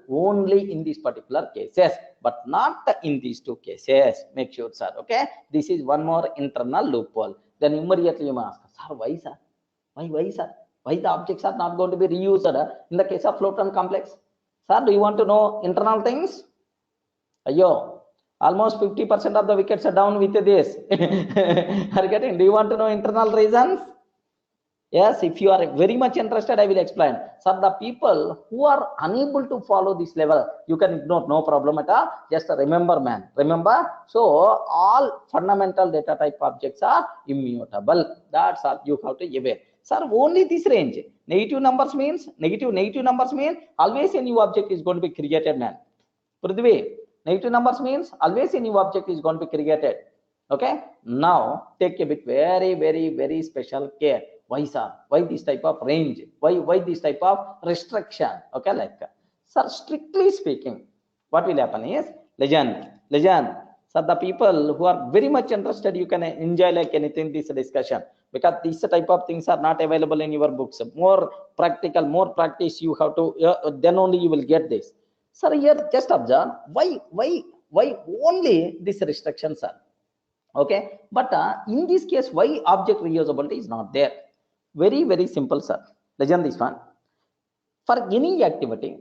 only in these particular cases, but not in these two cases. Make sure, sir. Okay, this is one more internal loophole. Then immediately you may ask, sir, why, sir? Why, sir? Why the objects are not going to be reused in the case of float and complex? Sir, do you want to know internal things? Ayo, almost 50% of the wickets are down with this. Are getting? Do you want to know internal reasons? Yes, if you are very much interested, I will explain. So the people who are unable to follow this level, you can ignore, no problem at all. Just remember, man. Remember, so all fundamental data type objects are immutable. That's all you have to aware. Sir, only this range. Negative numbers means always a new object is going to be created, man. Prithvi, negative numbers means always a new object is going to be created. Okay, now take a bit very special care. Why, sir? Why this type of range? Why this type of restriction? Okay, like, sir, strictly speaking, what will happen is legend. So the people who are very much interested, you can enjoy like anything this discussion, because these type of things are not available in your books. More practical, more practice you have to, then only you will get this. Sir, here just observe why only this restriction, sir. Okay, but in this case, why object reusability is not there? Very simple, sir. Legend this one. For any activity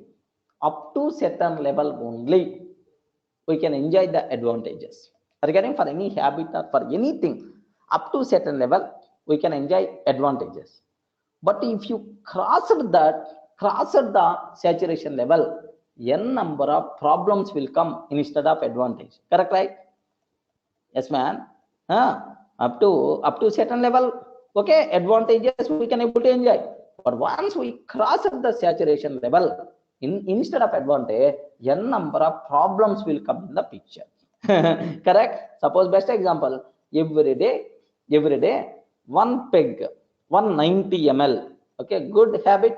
up to certain level only, we can enjoy the advantages. Regarding for any habit or for anything up to certain level, we can enjoy advantages. But if you crossed the saturation level, n number of problems will come instead of advantage. Correct, right? Yes, man. Up to certain level, okay, advantages we can able to enjoy. But once we cross the saturation level, instead of advantage, n number of problems will come in the picture. Correct? Suppose best example, every day, one peg, 190 ml. Okay, good habit,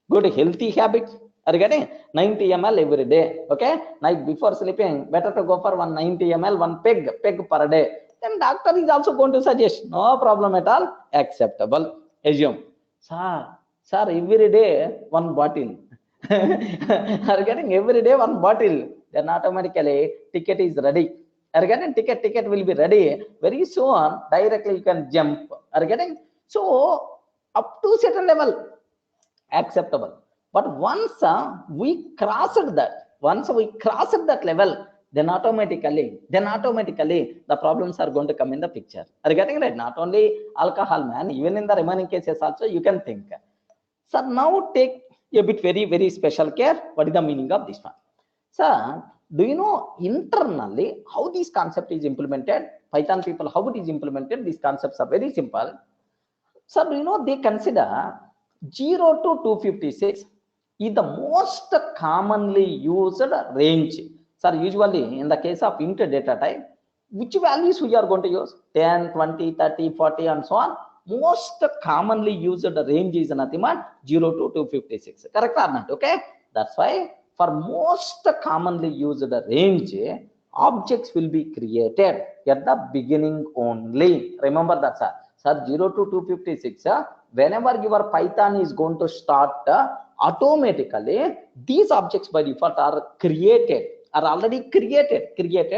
good healthy habit. Are you getting 90 ml every day? Okay, night before sleeping, better to go for 190 ml, one peg per day. Then doctor is also going to suggest, no problem at all, acceptable. Assume, sir, every day one bottle. Are getting every day one bottle? Then automatically ticket is ready. Are getting ticket will be ready very soon. Directly you can jump. Are getting? So up to certain level, acceptable. But once we crossed that level, then automatically the problems are going to come in the picture. Are you getting right? Not only alcohol, man, even in the remaining cases also you can think. So now take a bit very special care. What is the meaning of this one? So do you know internally how this concept is implemented? Python people, how it is implemented? These concepts are very simple. So do you know they consider 0 to 256 is the most commonly used range. So usually in the case of int data type, which values we are going to use? 10, 20, 30, 40 and so on. Most commonly used range is nothing but 0 to 256. Correct or not? Okay, that's why for most commonly used range, objects will be created at the beginning only. Remember that, sir. Sir, 0 to 256, whenever your Python is going to start, automatically these objects by default are already created,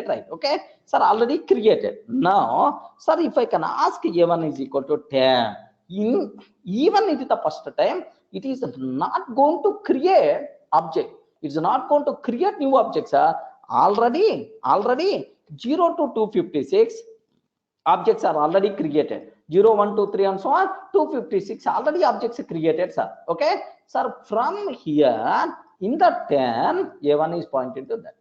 right? Okay, sir, already created. Now, sir, if I can ask a1 is equal to 10, even it is the first time, it is not going to create object. It's not going to create new objects. Already 0 to 256 objects are already created. 0, 1, 2, 3 and so on. 256 already objects created, sir. Okay, sir, from here in the 10, a1 is pointed to that.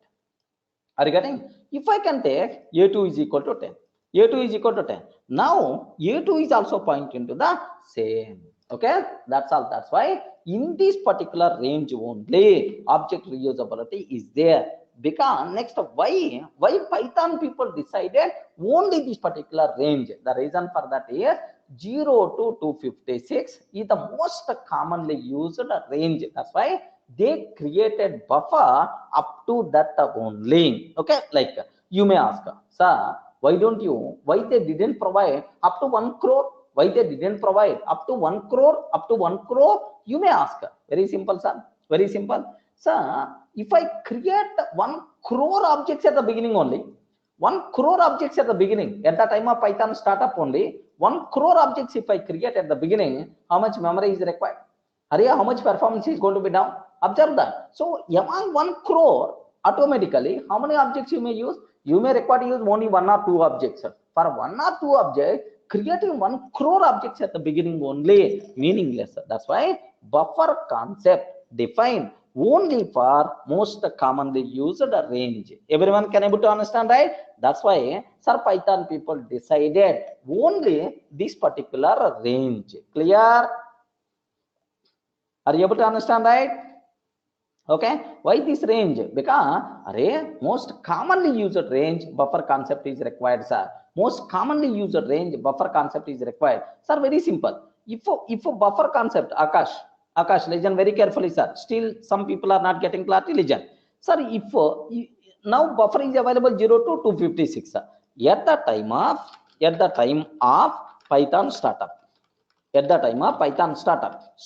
Are you getting? If I can take a2 is equal to 10, a2 is equal to 10. Now a2 is also pointing to the same. Okay, that's all. That's why in this particular range only object reusability is there. Because next, why Python people decided only this particular range? The reason for that is 0 to 256 is the most commonly used range. That's why they created buffer up to that only. Okay, like you may ask, sir, why they didn't provide up to 1 crore? Why they didn't provide up to 1 crore? Up to 1 crore, you may ask. Very simple, sir. Very simple. Sir, if I create 1 crore objects at the beginning only, 1 crore objects at the beginning, at the time of Python startup only, 1 crore objects if I create at the beginning, how much memory is required? How much performance is going to be down? Observe that. So among 1 crore, automatically, how many objects you may use? You may require to use only 1 or 2 objects. For 1 or 2 objects, creating 1 crore objects at the beginning only, meaningless. That's why buffer concept defined only for most commonly used range. Everyone can able to understand, right? That's why Sir Python people decided only this particular range. Clear? Are you able to understand, right? Okay, why this range? Because most commonly used range buffer concept is required, sir. Most commonly used range buffer concept is required, sir. Very simple. If a buffer concept, Akash, listen very carefully, sir. Still, some people are not getting clarity. Listen, sir. If now buffer is available 0 to 256, sir. At the time of Python startup. At the time of Python startup,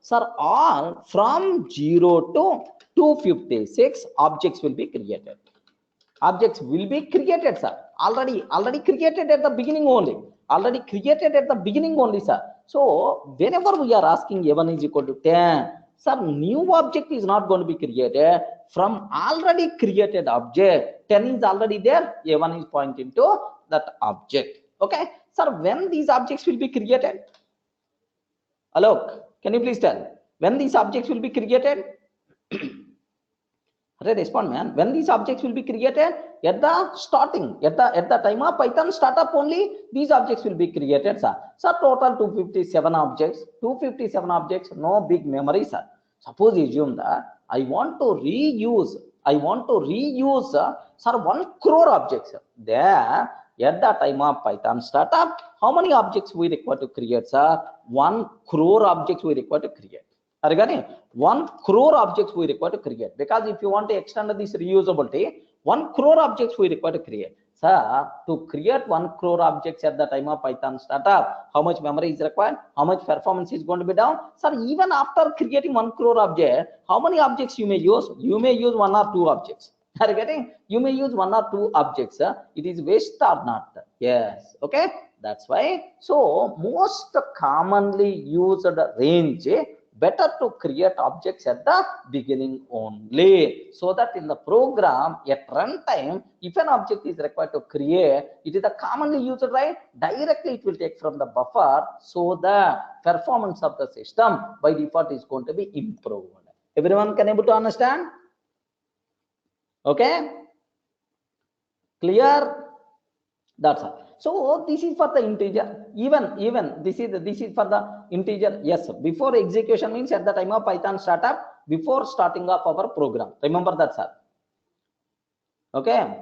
sir, all from 0 to 256 objects will be created. Objects will be created, sir. Already created at the beginning only. Already created at the beginning only, sir. So whenever we are asking a1 is equal to 10, sir, new object is not going to be created from already created object. 10 is already there. A1 is pointing to that object. Okay, sir. When these objects will be created? Alok, can you please tell when these objects will be created? Respond, man. When these objects will be created? At the starting, at the time of Python startup only, these objects will be created, sir. So total 257 objects. 257 objects, no big memory, sir. Suppose assume that I want to reuse, sir, 1 crore objects. There, at the time of Python startup, how many objects we require to create, sir? 1 crore objects we require to create. Are you getting? 1 crore objects we require to create. Because if you want to extend this reusability, 1 crore objects we require to create. Sir, to create 1 crore objects at the time of Python startup, how much memory is required? How much performance is going to be down? Sir, even after creating 1 crore object, how many objects you may use? You may use 1 or 2 objects. Are you getting? You may use 1 or 2 objects. It is waste or not? Yes. Okay. That's why. So most commonly used range, better to create objects at the beginning only, so that in the program at runtime, if an object is required to create, it is the commonly used, right? Directly it will take from the buffer, so the performance of the system by default is going to be improved. Everyone can able to understand? Okay, clear? That's all. So this is for the integer. Even this is for the integer. Yes, before execution means at the time of Python startup, before starting of our program. Remember that, sir. Okay.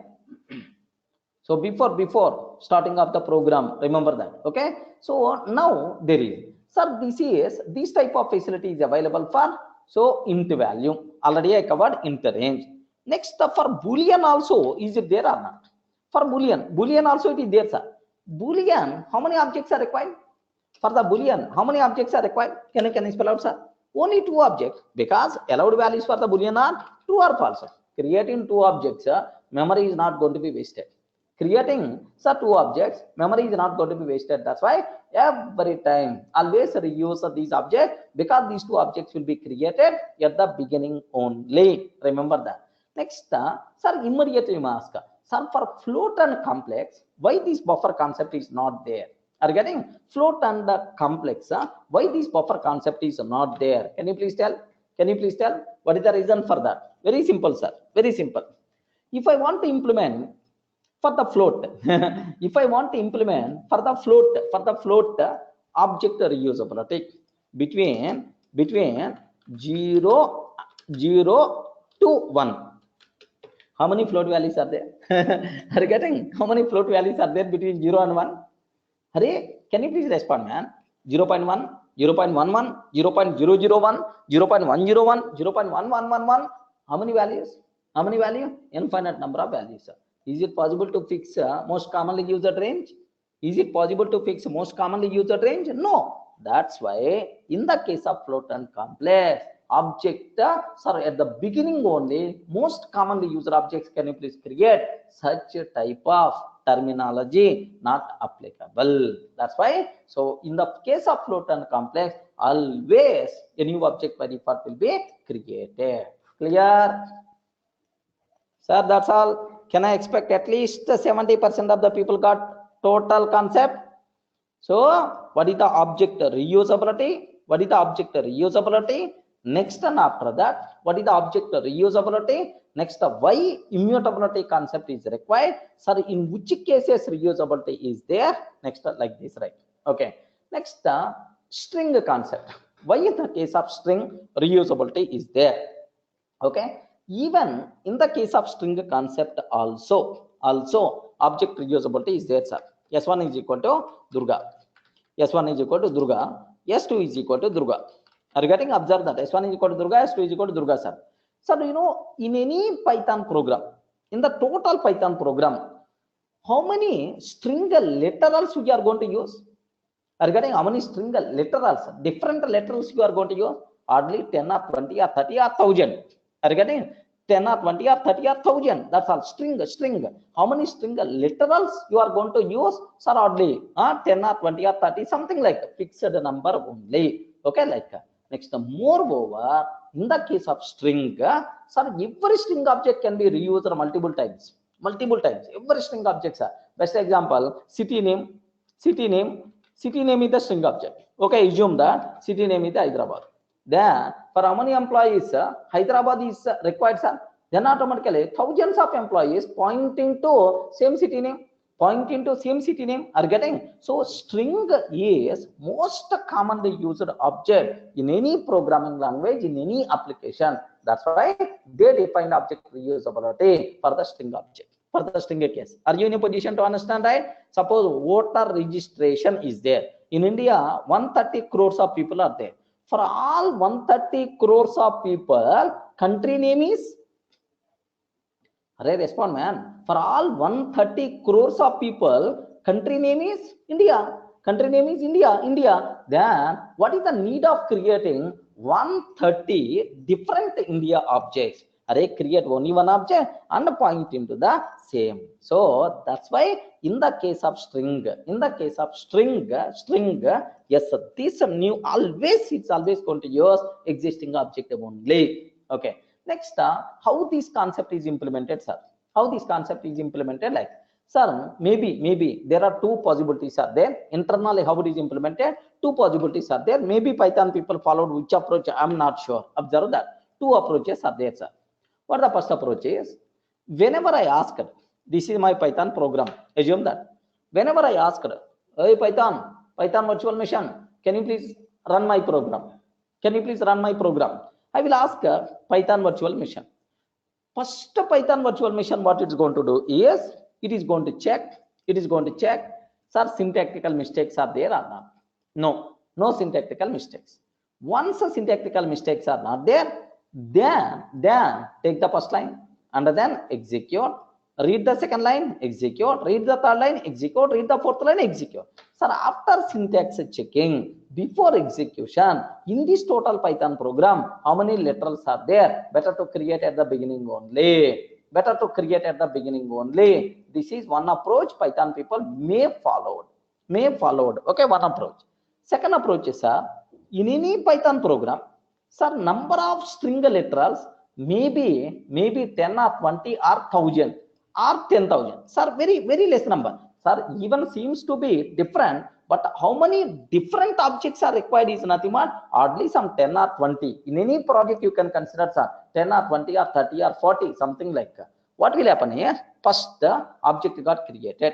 So before starting of the program, remember that. Okay. So now there is, sir, this type of facility is available for, so int value. Already I covered int range. Next, for Boolean also, is it there or not? For Boolean also it is there, sir. Boolean, how many objects are required? For the Boolean, how many objects are required? Can you spell out, sir? Only 2 objects, because allowed values for the Boolean are true or false. Creating 2 objects, memory is not going to be wasted. Creating, sir, 2 objects, memory is not going to be wasted. That's why every time always reuse these objects, because these 2 objects will be created at the beginning only. Remember that. Next, sir, immediately you ask, sir, for float and complex, why this buffer concept is not there? Are you getting? Float and complex, why this buffer concept is not there? Can you please tell? Can you please tell what is the reason for that? Very simple, sir. Very simple. If I want to implement for the float, if I want to implement for the float object reusability between 0 to 1. How many float values are there? Are you getting? How many float values are there between 0 and 1? Hurry, can you please respond, man? 0.1, 0.11, 0.001, 0.101, 0.1111. How many values? How many value? Infinite number of values. Is it possible to fix most commonly used range? Is it possible to fix most commonly used range? No. That's why in the case of float and complex, object, sorry, at the beginning only, most commonly used objects, can you please create such a type of terminology not applicable. That's why, so in the case of float and complex, always a new object by default will be created. Clear? Sir, that's all. Can I expect at least 70% of the people got total concept? So, what is the object reusability? What is the object reusability? Next, and after that, what is the object reusability? Next, why immutability concept is required? Sir, in which cases reusability is there? Next, like this, right? Okay. Next, string concept. Why in the case of string reusability is there? Okay. Even in the case of string concept also object reusability is there, sir. S1 is equal to Durga. S1 is equal to Durga. S2 is equal to Durga. Are you getting? Observe that S1 is equal to Durga, S2 is equal to Durga, sir. Sir, you know, in any Python program, in the total Python program, how many string literals we are going to use? Are you getting? How many string literals, different literals you are going to use? Hardly 10 or 20 or 30 or 1000. Are you getting? 10 or 20 or 30 or 1000. That's all. String. How many string literals you are going to use? Sir, hardly 10 or 20 or 30, something like a fixed number only. Okay, like next. Moreover, in the case of string, sir, every string object can be reused multiple times. Every string object, sir. Best example, city name is the string object. Okay, assume that city name is the Hyderabad. Then for how many employees Hyderabad is required, sir? Then automatically thousands of employees pointing to same city name. Are getting? So string is most commonly used object in any programming language, in any application. That's why they define object reusability for the string object, for the string case. Are you in a position to understand, right? Suppose voter registration is there. In India, 130 crores of people are there. For all 130 crores of people, country name is? Array, respond, man. For all 130 crores of people, country name is India. Country name is India. Then what is the need of creating 130 different India objects? Array, create only one object and point into the same. So that's why in the case of string, yes, this new it's always going to use existing object only. Okay. Next, how this concept is implemented, sir? How this concept is implemented? Like, sir, maybe there are two possibilities are there. Internally, how it is implemented? Two possibilities are there. Maybe Python people followed which approach? I'm not sure. Observe that. Two approaches are there, sir. What the first approach is? Whenever I asked, this is my Python program. Assume that. Whenever I asked, hey Python virtual machine, can you please run my program? I will ask Python virtual machine. First Python virtual machine, what it's going to do is, it is going to check, sir, syntactical mistakes are there or not? No syntactical mistakes. Once the syntactical mistakes are not there, then take the first line and then execute. Read the second line, execute. Read the third line, execute. Read the fourth line, execute. Sir, after syntax checking, before execution, in this total Python program, how many literals are there? Better to create at the beginning only. This is one approach Python people may followed. Okay, one approach. Second approach is, sir, in any Python program, sir, number of string literals maybe 10 or 20 or 1000 or 10,000. Sir, very less number. Sir, even seems to be different, but how many different objects are required is nothing but hardly some 10 or 20. In any project you can consider, sir, 10 or 20 or 30 or 40, something like that. What will happen here? First object got created.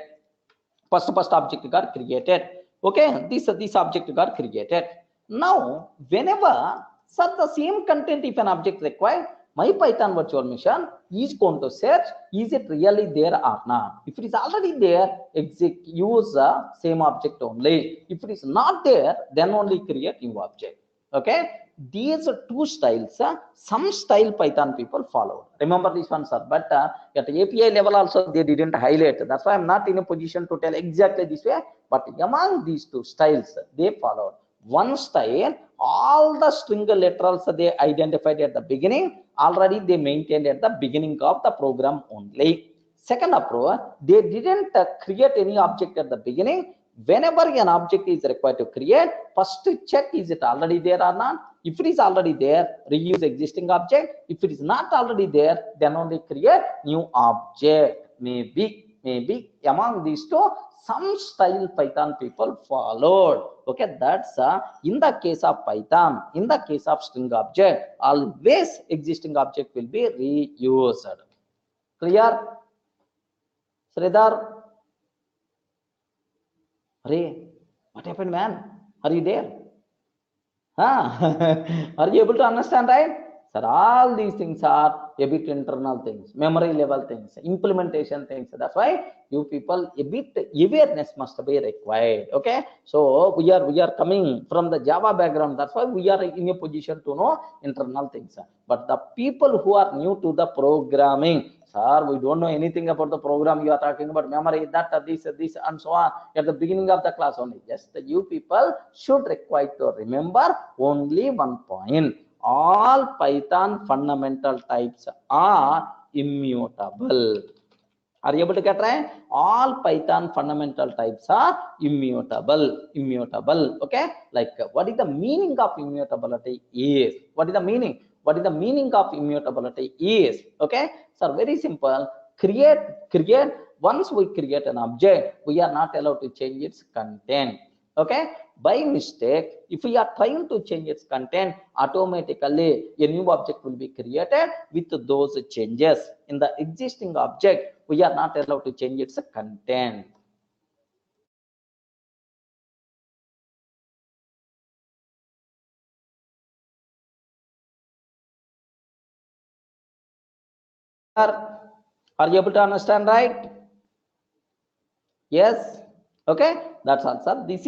First object got created. Okay, this object got created. Now, whenever, sir, the same content if an object required, my Python virtual machine is going to search, is it really there or not? If it is already there, use the same object only. If it is not there, then only create new object. Okay, these two styles, some style Python people followed. Remember this one, sir. But at API level also they didn't highlight. That's why I'm not in a position to tell exactly this way. But among these two styles, they followed. One style, all the string literals they identified at the beginning, already they maintained at the beginning of the program only. Second approach, they didn't create any object at the beginning. Whenever an object is required to create, first check is it already there or not. If it is already there, reuse existing object. If it is not already there, then only create new object. Maybe among these two, some style Python people followed. Okay, that's in the case of Python. In the case of string object, always existing object will be reused. Clear? Sridhar? Hare, what happened, man? Are you there? Are you able to understand, right? Sir, all these things are a bit internal things, memory level things, implementation things. That's why you people a bit awareness must be required. Okay, so we are coming from the Java background. That's why we are in a position to know internal things. But the people who are new to the programming, sir, we don't know anything about the program. You are talking about memory, that, this, and so on. At the beginning of the class only. Just you people should require to remember only one point. All Python fundamental types are immutable. Are you able to get right? All Python fundamental types are immutable. Immutable. Okay. Like what is the meaning of immutability is? What is the meaning? What is the meaning of immutability is? Okay. So very simple. Create. Once we create an object, we are not allowed to change its content. Okay, by mistake, if we are trying to change its content, automatically a new object will be created with those changes. In the existing object, we are not allowed to change its content. Are you able to understand, right? Yes. Okay, that's answer. These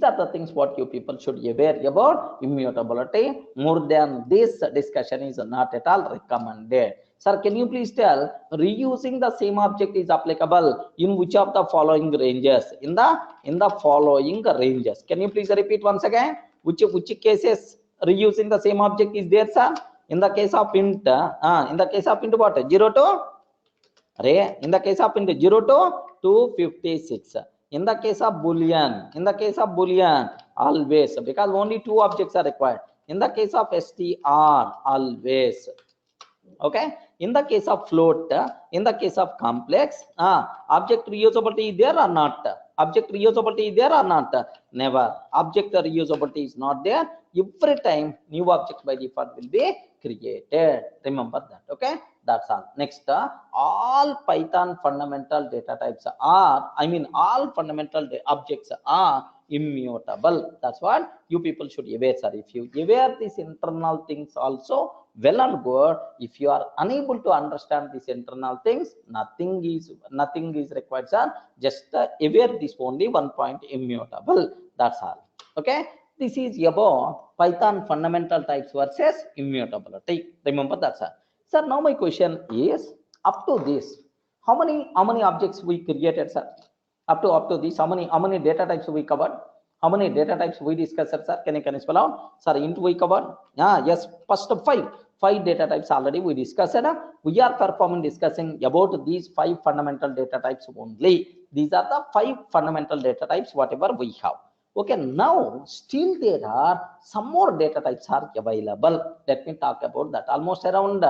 are the things what you people should be aware about immutability. More than this discussion is not at all recommended. Sir, can you please tell reusing the same object is applicable in which of the following ranges? In the following ranges. Can you please repeat once again? Which cases reusing the same object is there, sir? In the case of int, in the case of int what? 0 to in the case of int 0 to 256. In the case of boolean, always, because only two objects are required. In the case of str, always. Okay. In the case of float, in the case of complex, object reusability is there or not? Object reusability is there or not? Never. Object reusability is not there. Every time new object by default will be created. Remember that. Okay, that's all. Next, all Python fundamental data types are, all fundamental objects are immutable. That's what you people should aware, sir. If you aware these internal things also, well and good. If you are unable to understand these internal things, nothing is required, sir. Just aware this only one point, immutable. That's all. Okay. This is about Python fundamental types versus immutability. Remember that, sir. Sir, now my question is, up to this, how many objects we created, sir? Up to this, how many data types we covered? How many data types we discussed, sir? Can you spell out? Sir, int we covered. Yes, first five data types already we discussed. We are discussing about these 5 fundamental data types only. These are the 5 fundamental data types, whatever we have. Okay, now still there are some more data types are available. Let me talk about that. Almost around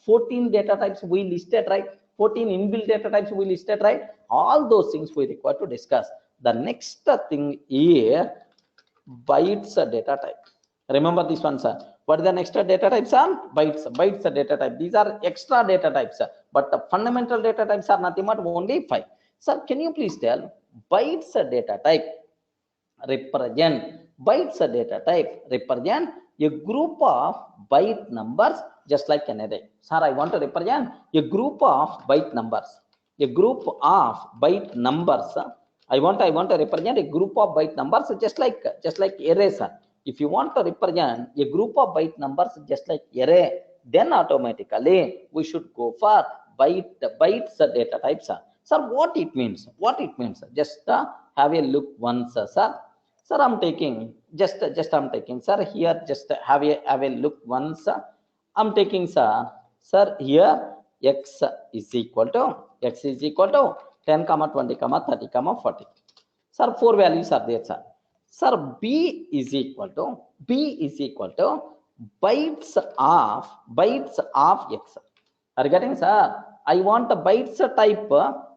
14 data types we listed, right? 14 inbuilt data types we listed, right? All those things we require to discuss. The next thing is bytes data type. Remember this one, sir. What is the next data types are? Bytes data type. These are extra data types, but the fundamental data types are nothing but only 5. Sir, can you please tell bytes data type represent a group of byte numbers just like an array. Sir, I want to represent a group of byte numbers. I want to represent a group of byte numbers just like arrays. If you want to represent a group of byte numbers just like array, then automatically we should go for bytes data types. Sir, what it means? What it means? Just have a look once, sir. Sir, I'm taking just I'm taking, sir, here. Just have a look once. I'm taking, sir, here x is equal to 10, 20, 30, 40. Sir, 4 values are there, sir. Sir, b is equal to bytes of x. Are you getting, sir? I want a bytes type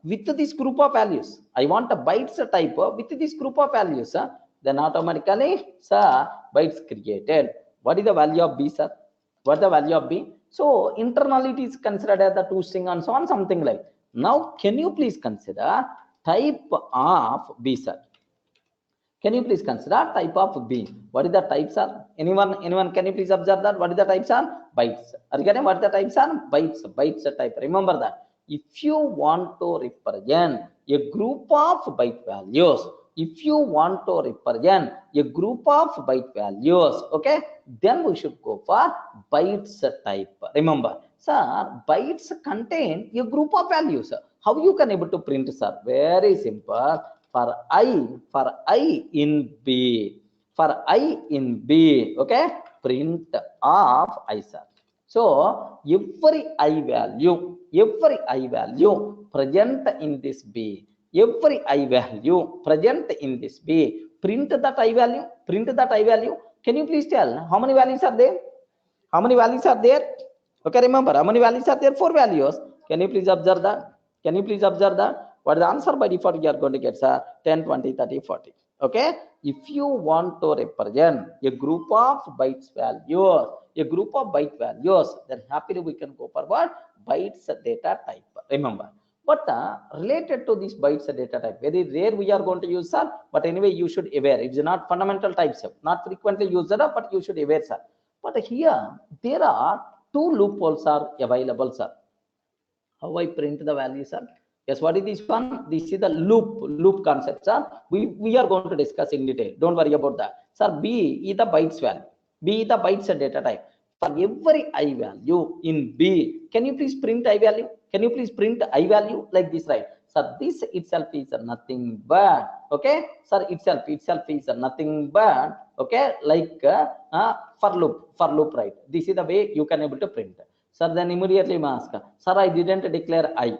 with this group of values. I want a bytes type with this group of values. Then automatically, sir, bytes created. What is the value of b, sir? What is the value of b? So internally it is considered as the toString and so on, something like. Now, can you please consider type of b, sir? Can you please consider type of b? What is the types are? Anyone? Can you please observe that? What is the types are? Bytes. Are you getting what the types are? Bytes type. Remember that. If you want to represent a group of byte values, okay, then we should go for bytes type. Remember, sir, bytes contain a group of values. How you can able to print, sir? Very simple. For I in B, okay, print of I, sir. So every I value present in this B, print that I value. Can you please tell how many values are there? Okay, remember how many values are there? 4 values. Can you please observe that? What is the answer? By default you are going to get, sir, 10, 20, 30, 40. Okay, if you want to represent a group of byte values, then happily we can go for what? Bytes data type. Remember, but related to this bytes data type, very rare we are going to use, sir, but anyway you should aware it's not fundamental types, not frequently used, but you should aware, sir. But here there are 2 loopholes are available, sir. How I print the value, sir? Yes, what is this one? This is the loop concept, sir. We are going to discuss in detail. Don't worry about that, sir. B is the bytes value. B is the bytes data type. For every I value in B, can you please print I value? Like this, right? So this itself is nothing but, okay, sir, itself is nothing but, okay, like for loop, right? This is the way you can able to print. Sir, then immediately ask, sir, I didn't declare I.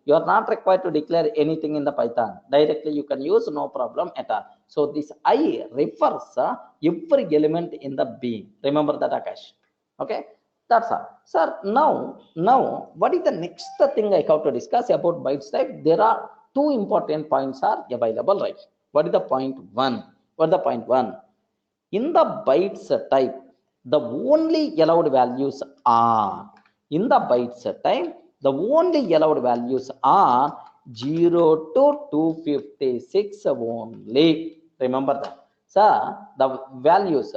You are not required to declare anything in the Python. Directly you can use, no problem at all. So this I refers every element in the B. Remember that, Akash. Okay, that's all. Sir, now what is the next thing I have to discuss about bytes type? There are 2 important points are available, right? What is the point 1? In the bytes type, the only allowed values are, in the bytes type, the only allowed values are 0 to 256 only. Remember that. So the values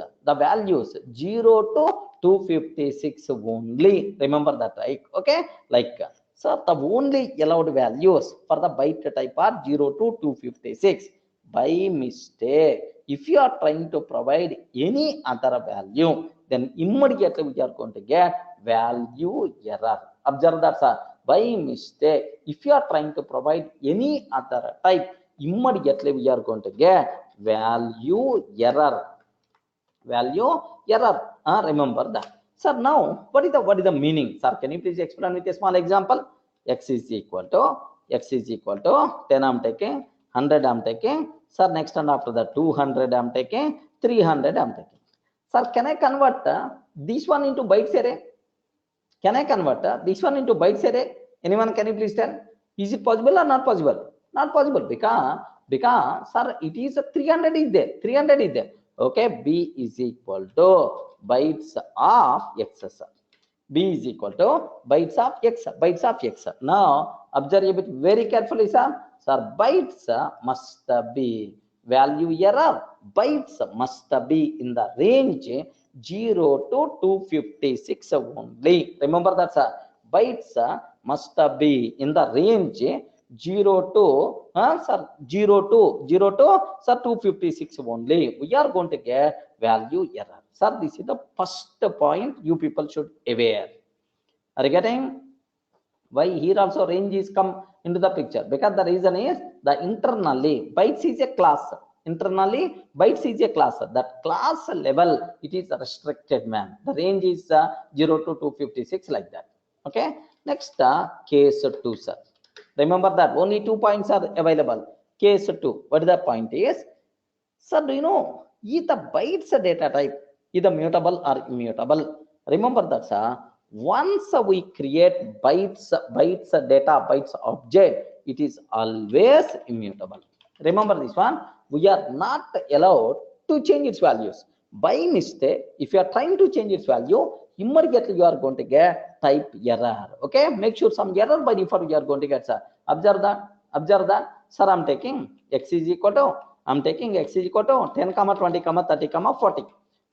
0 to 256 only. Remember that, right? Okay, like, so the only allowed values for the byte type are 0 to 256. By mistake, if you are trying to provide any other value, then immediately we are going to get value error. Observe that, sir. By mistake, if you are trying to provide any other type, immediately we are going to get value error. Remember that. Sir, now what is the meaning? Sir, can you please explain with a small example? X is equal to 10 I'm taking, 100 I'm taking. Sir, next and after that 200 I'm taking, 300 I'm taking. Sir, can I convert this one into bytes array? Anyone, can you please tell? Is it possible or not possible? Not possible, because sir, it is 300 is there. Okay, B is equal to bytes of X, sir. B is equal to bytes of X. Now observe a bit very carefully, sir. Sir, bytes must be value error. Bytes must be in the range 0 to 256 only. Remember that, sir. Bytes must be in the range 0 to sir 0 to sir 256 only. We are going to get value error. Sir, this is the first point you people should aware. Are you getting? Why here also range is come into the picture? Because the reason is the internally bytes is a class. Internally bytes is a class. That class level it is restricted, man. The range is 0 to 256 like that. Okay. Next case 2, sir. Remember that only 2 points are available. Case 2. What is the point is? Sir, do you know is the bytes data type either mutable or immutable? Remember that, sir. Once we create bytes data, bytes object, it is always immutable. Remember this one. We are not allowed to change its values. By mistake, if you are trying to change its value, immediately you are going to get type error. Okay, make sure some error by default you are going to get, sir. Observe that. Sir, I'm taking x is equal to, I'm taking x is equal to 10, 20, 30, 40.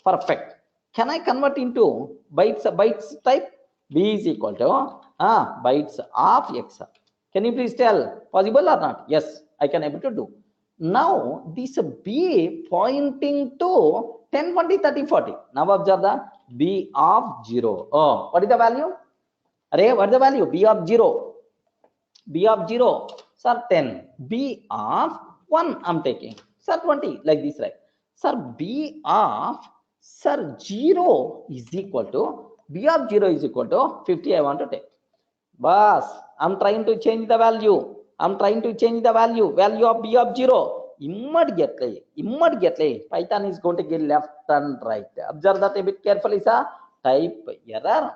Perfect. Can I convert into bytes type? B is equal to bytes of x. Can you please tell possible or not? Yes, I can able to do. Now this B pointing to 10, 20, 30, 40. Now observe the B of 0. Oh, what is the value? Array, what is the value? B of 0. B of 0, sir 10. B of 1 I'm taking. Sir 20, like this, right? Sir, B of sir 0 is equal to, B of 0 is equal to 50 I want to take. Boss, I'm trying to change the value. I'm trying to change the value of B of 0. Immediately, Python is going to get left and right. Observe that a bit carefully, sir. Type error,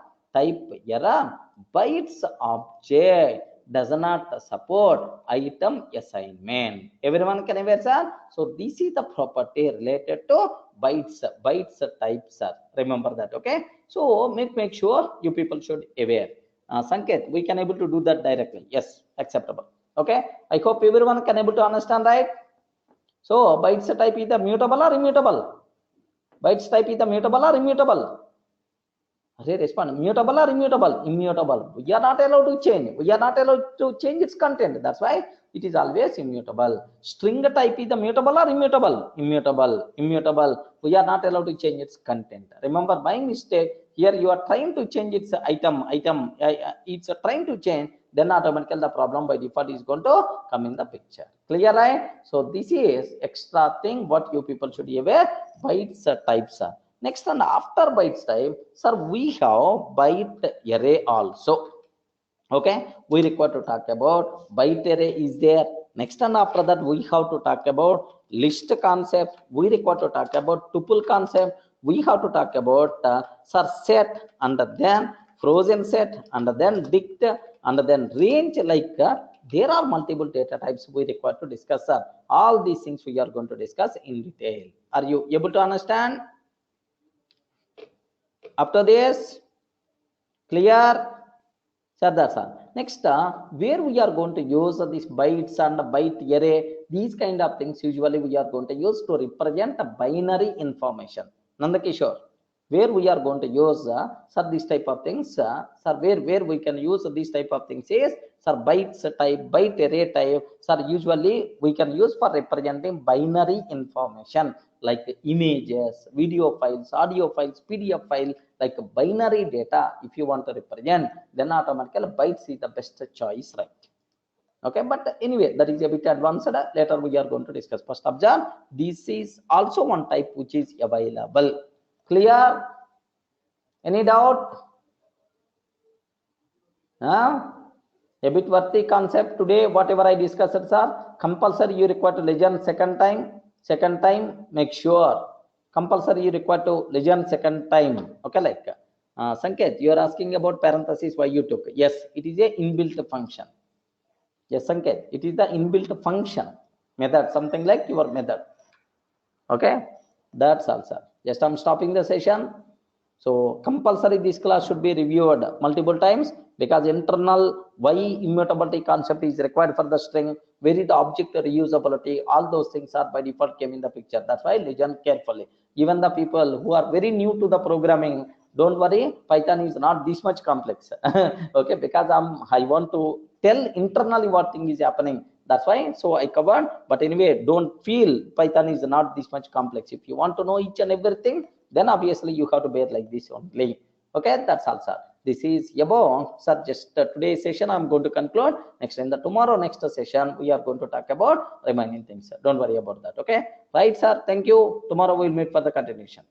bytes object does not support item assignment. Everyone can aware, sir. So this is the property related to bytes types, sir. Remember that, okay? So make sure you people should aware. Sanket, we can able to do that directly. Yes, acceptable. Okay, I hope everyone can able to understand, right? So bytes type is the mutable or immutable? Bytes type is the mutable or immutable? Respond. Mutable or immutable? Immutable. We are not allowed to change. We are not allowed to change its content. That's why it is always immutable. String type is the mutable or immutable? Immutable. We are not allowed to change its content. Remember, by mistake, here you are trying to change its item. It's trying to change. Then automatically the problem by default is going to come in the picture. Clear, right? So this is extra thing what you people should be aware. Bytes types are. Next, and after bytes type, sir, we have byte array also. Okay, we require to talk about byte array is there. Next, and after that, we have to talk about list concept. We require to talk about tuple concept. We have to talk about sir set, and then frozen set, and then dict, and then range. Like there are multiple data types we require to discuss, sir. All these things we are going to discuss in detail. Are you able to understand? After this, clear? That's all. Next, where we are going to use this bytes and byte array, these kind of things usually we are going to use to represent binary information. Nandakishore, where we are going to use sir this type of things, sir, where we can use this type of things is sir bytes type, byte array type, sir usually we can use for representing binary information like images, video files, audio files, PDF file, like binary data. If you want to represent, then automatically bytes is the best choice, right? Okay, but anyway, that is a bit advanced. Later we are going to discuss. First observe, this is also one type which is available. Clear? Any doubt? A bit worthy concept today. Whatever I discussed, sir, compulsory you require to listen second time. Make sure compulsory you require to listen second time. Okay, like Sanket, you are asking about parenthesis why you took. Yes, it is a inbuilt function. Yes, Sanket, it is the inbuilt function method, something like your method. Okay, that's all, sir. Just I'm stopping the session. So compulsory this class should be reviewed multiple times, because internal why immutability concept is required for the string, where is the object reusability, all those things are by default came in the picture. That's why listen carefully. Even the people who are very new to the programming, don't worry, Python is not this much complex. Okay, because I want to tell internally what thing is happening. That's why, so I covered. But anyway, don't feel Python is not this much complex. If you want to know each and everything, then obviously you have to bear like this only. Okay, that's all, sir. This is about, sir, just today's session I'm going to conclude. Next in the tomorrow next session we are going to talk about remaining things, sir. Don't worry about that. Okay, right, sir. Thank you. Tomorrow we'll meet for the continuation.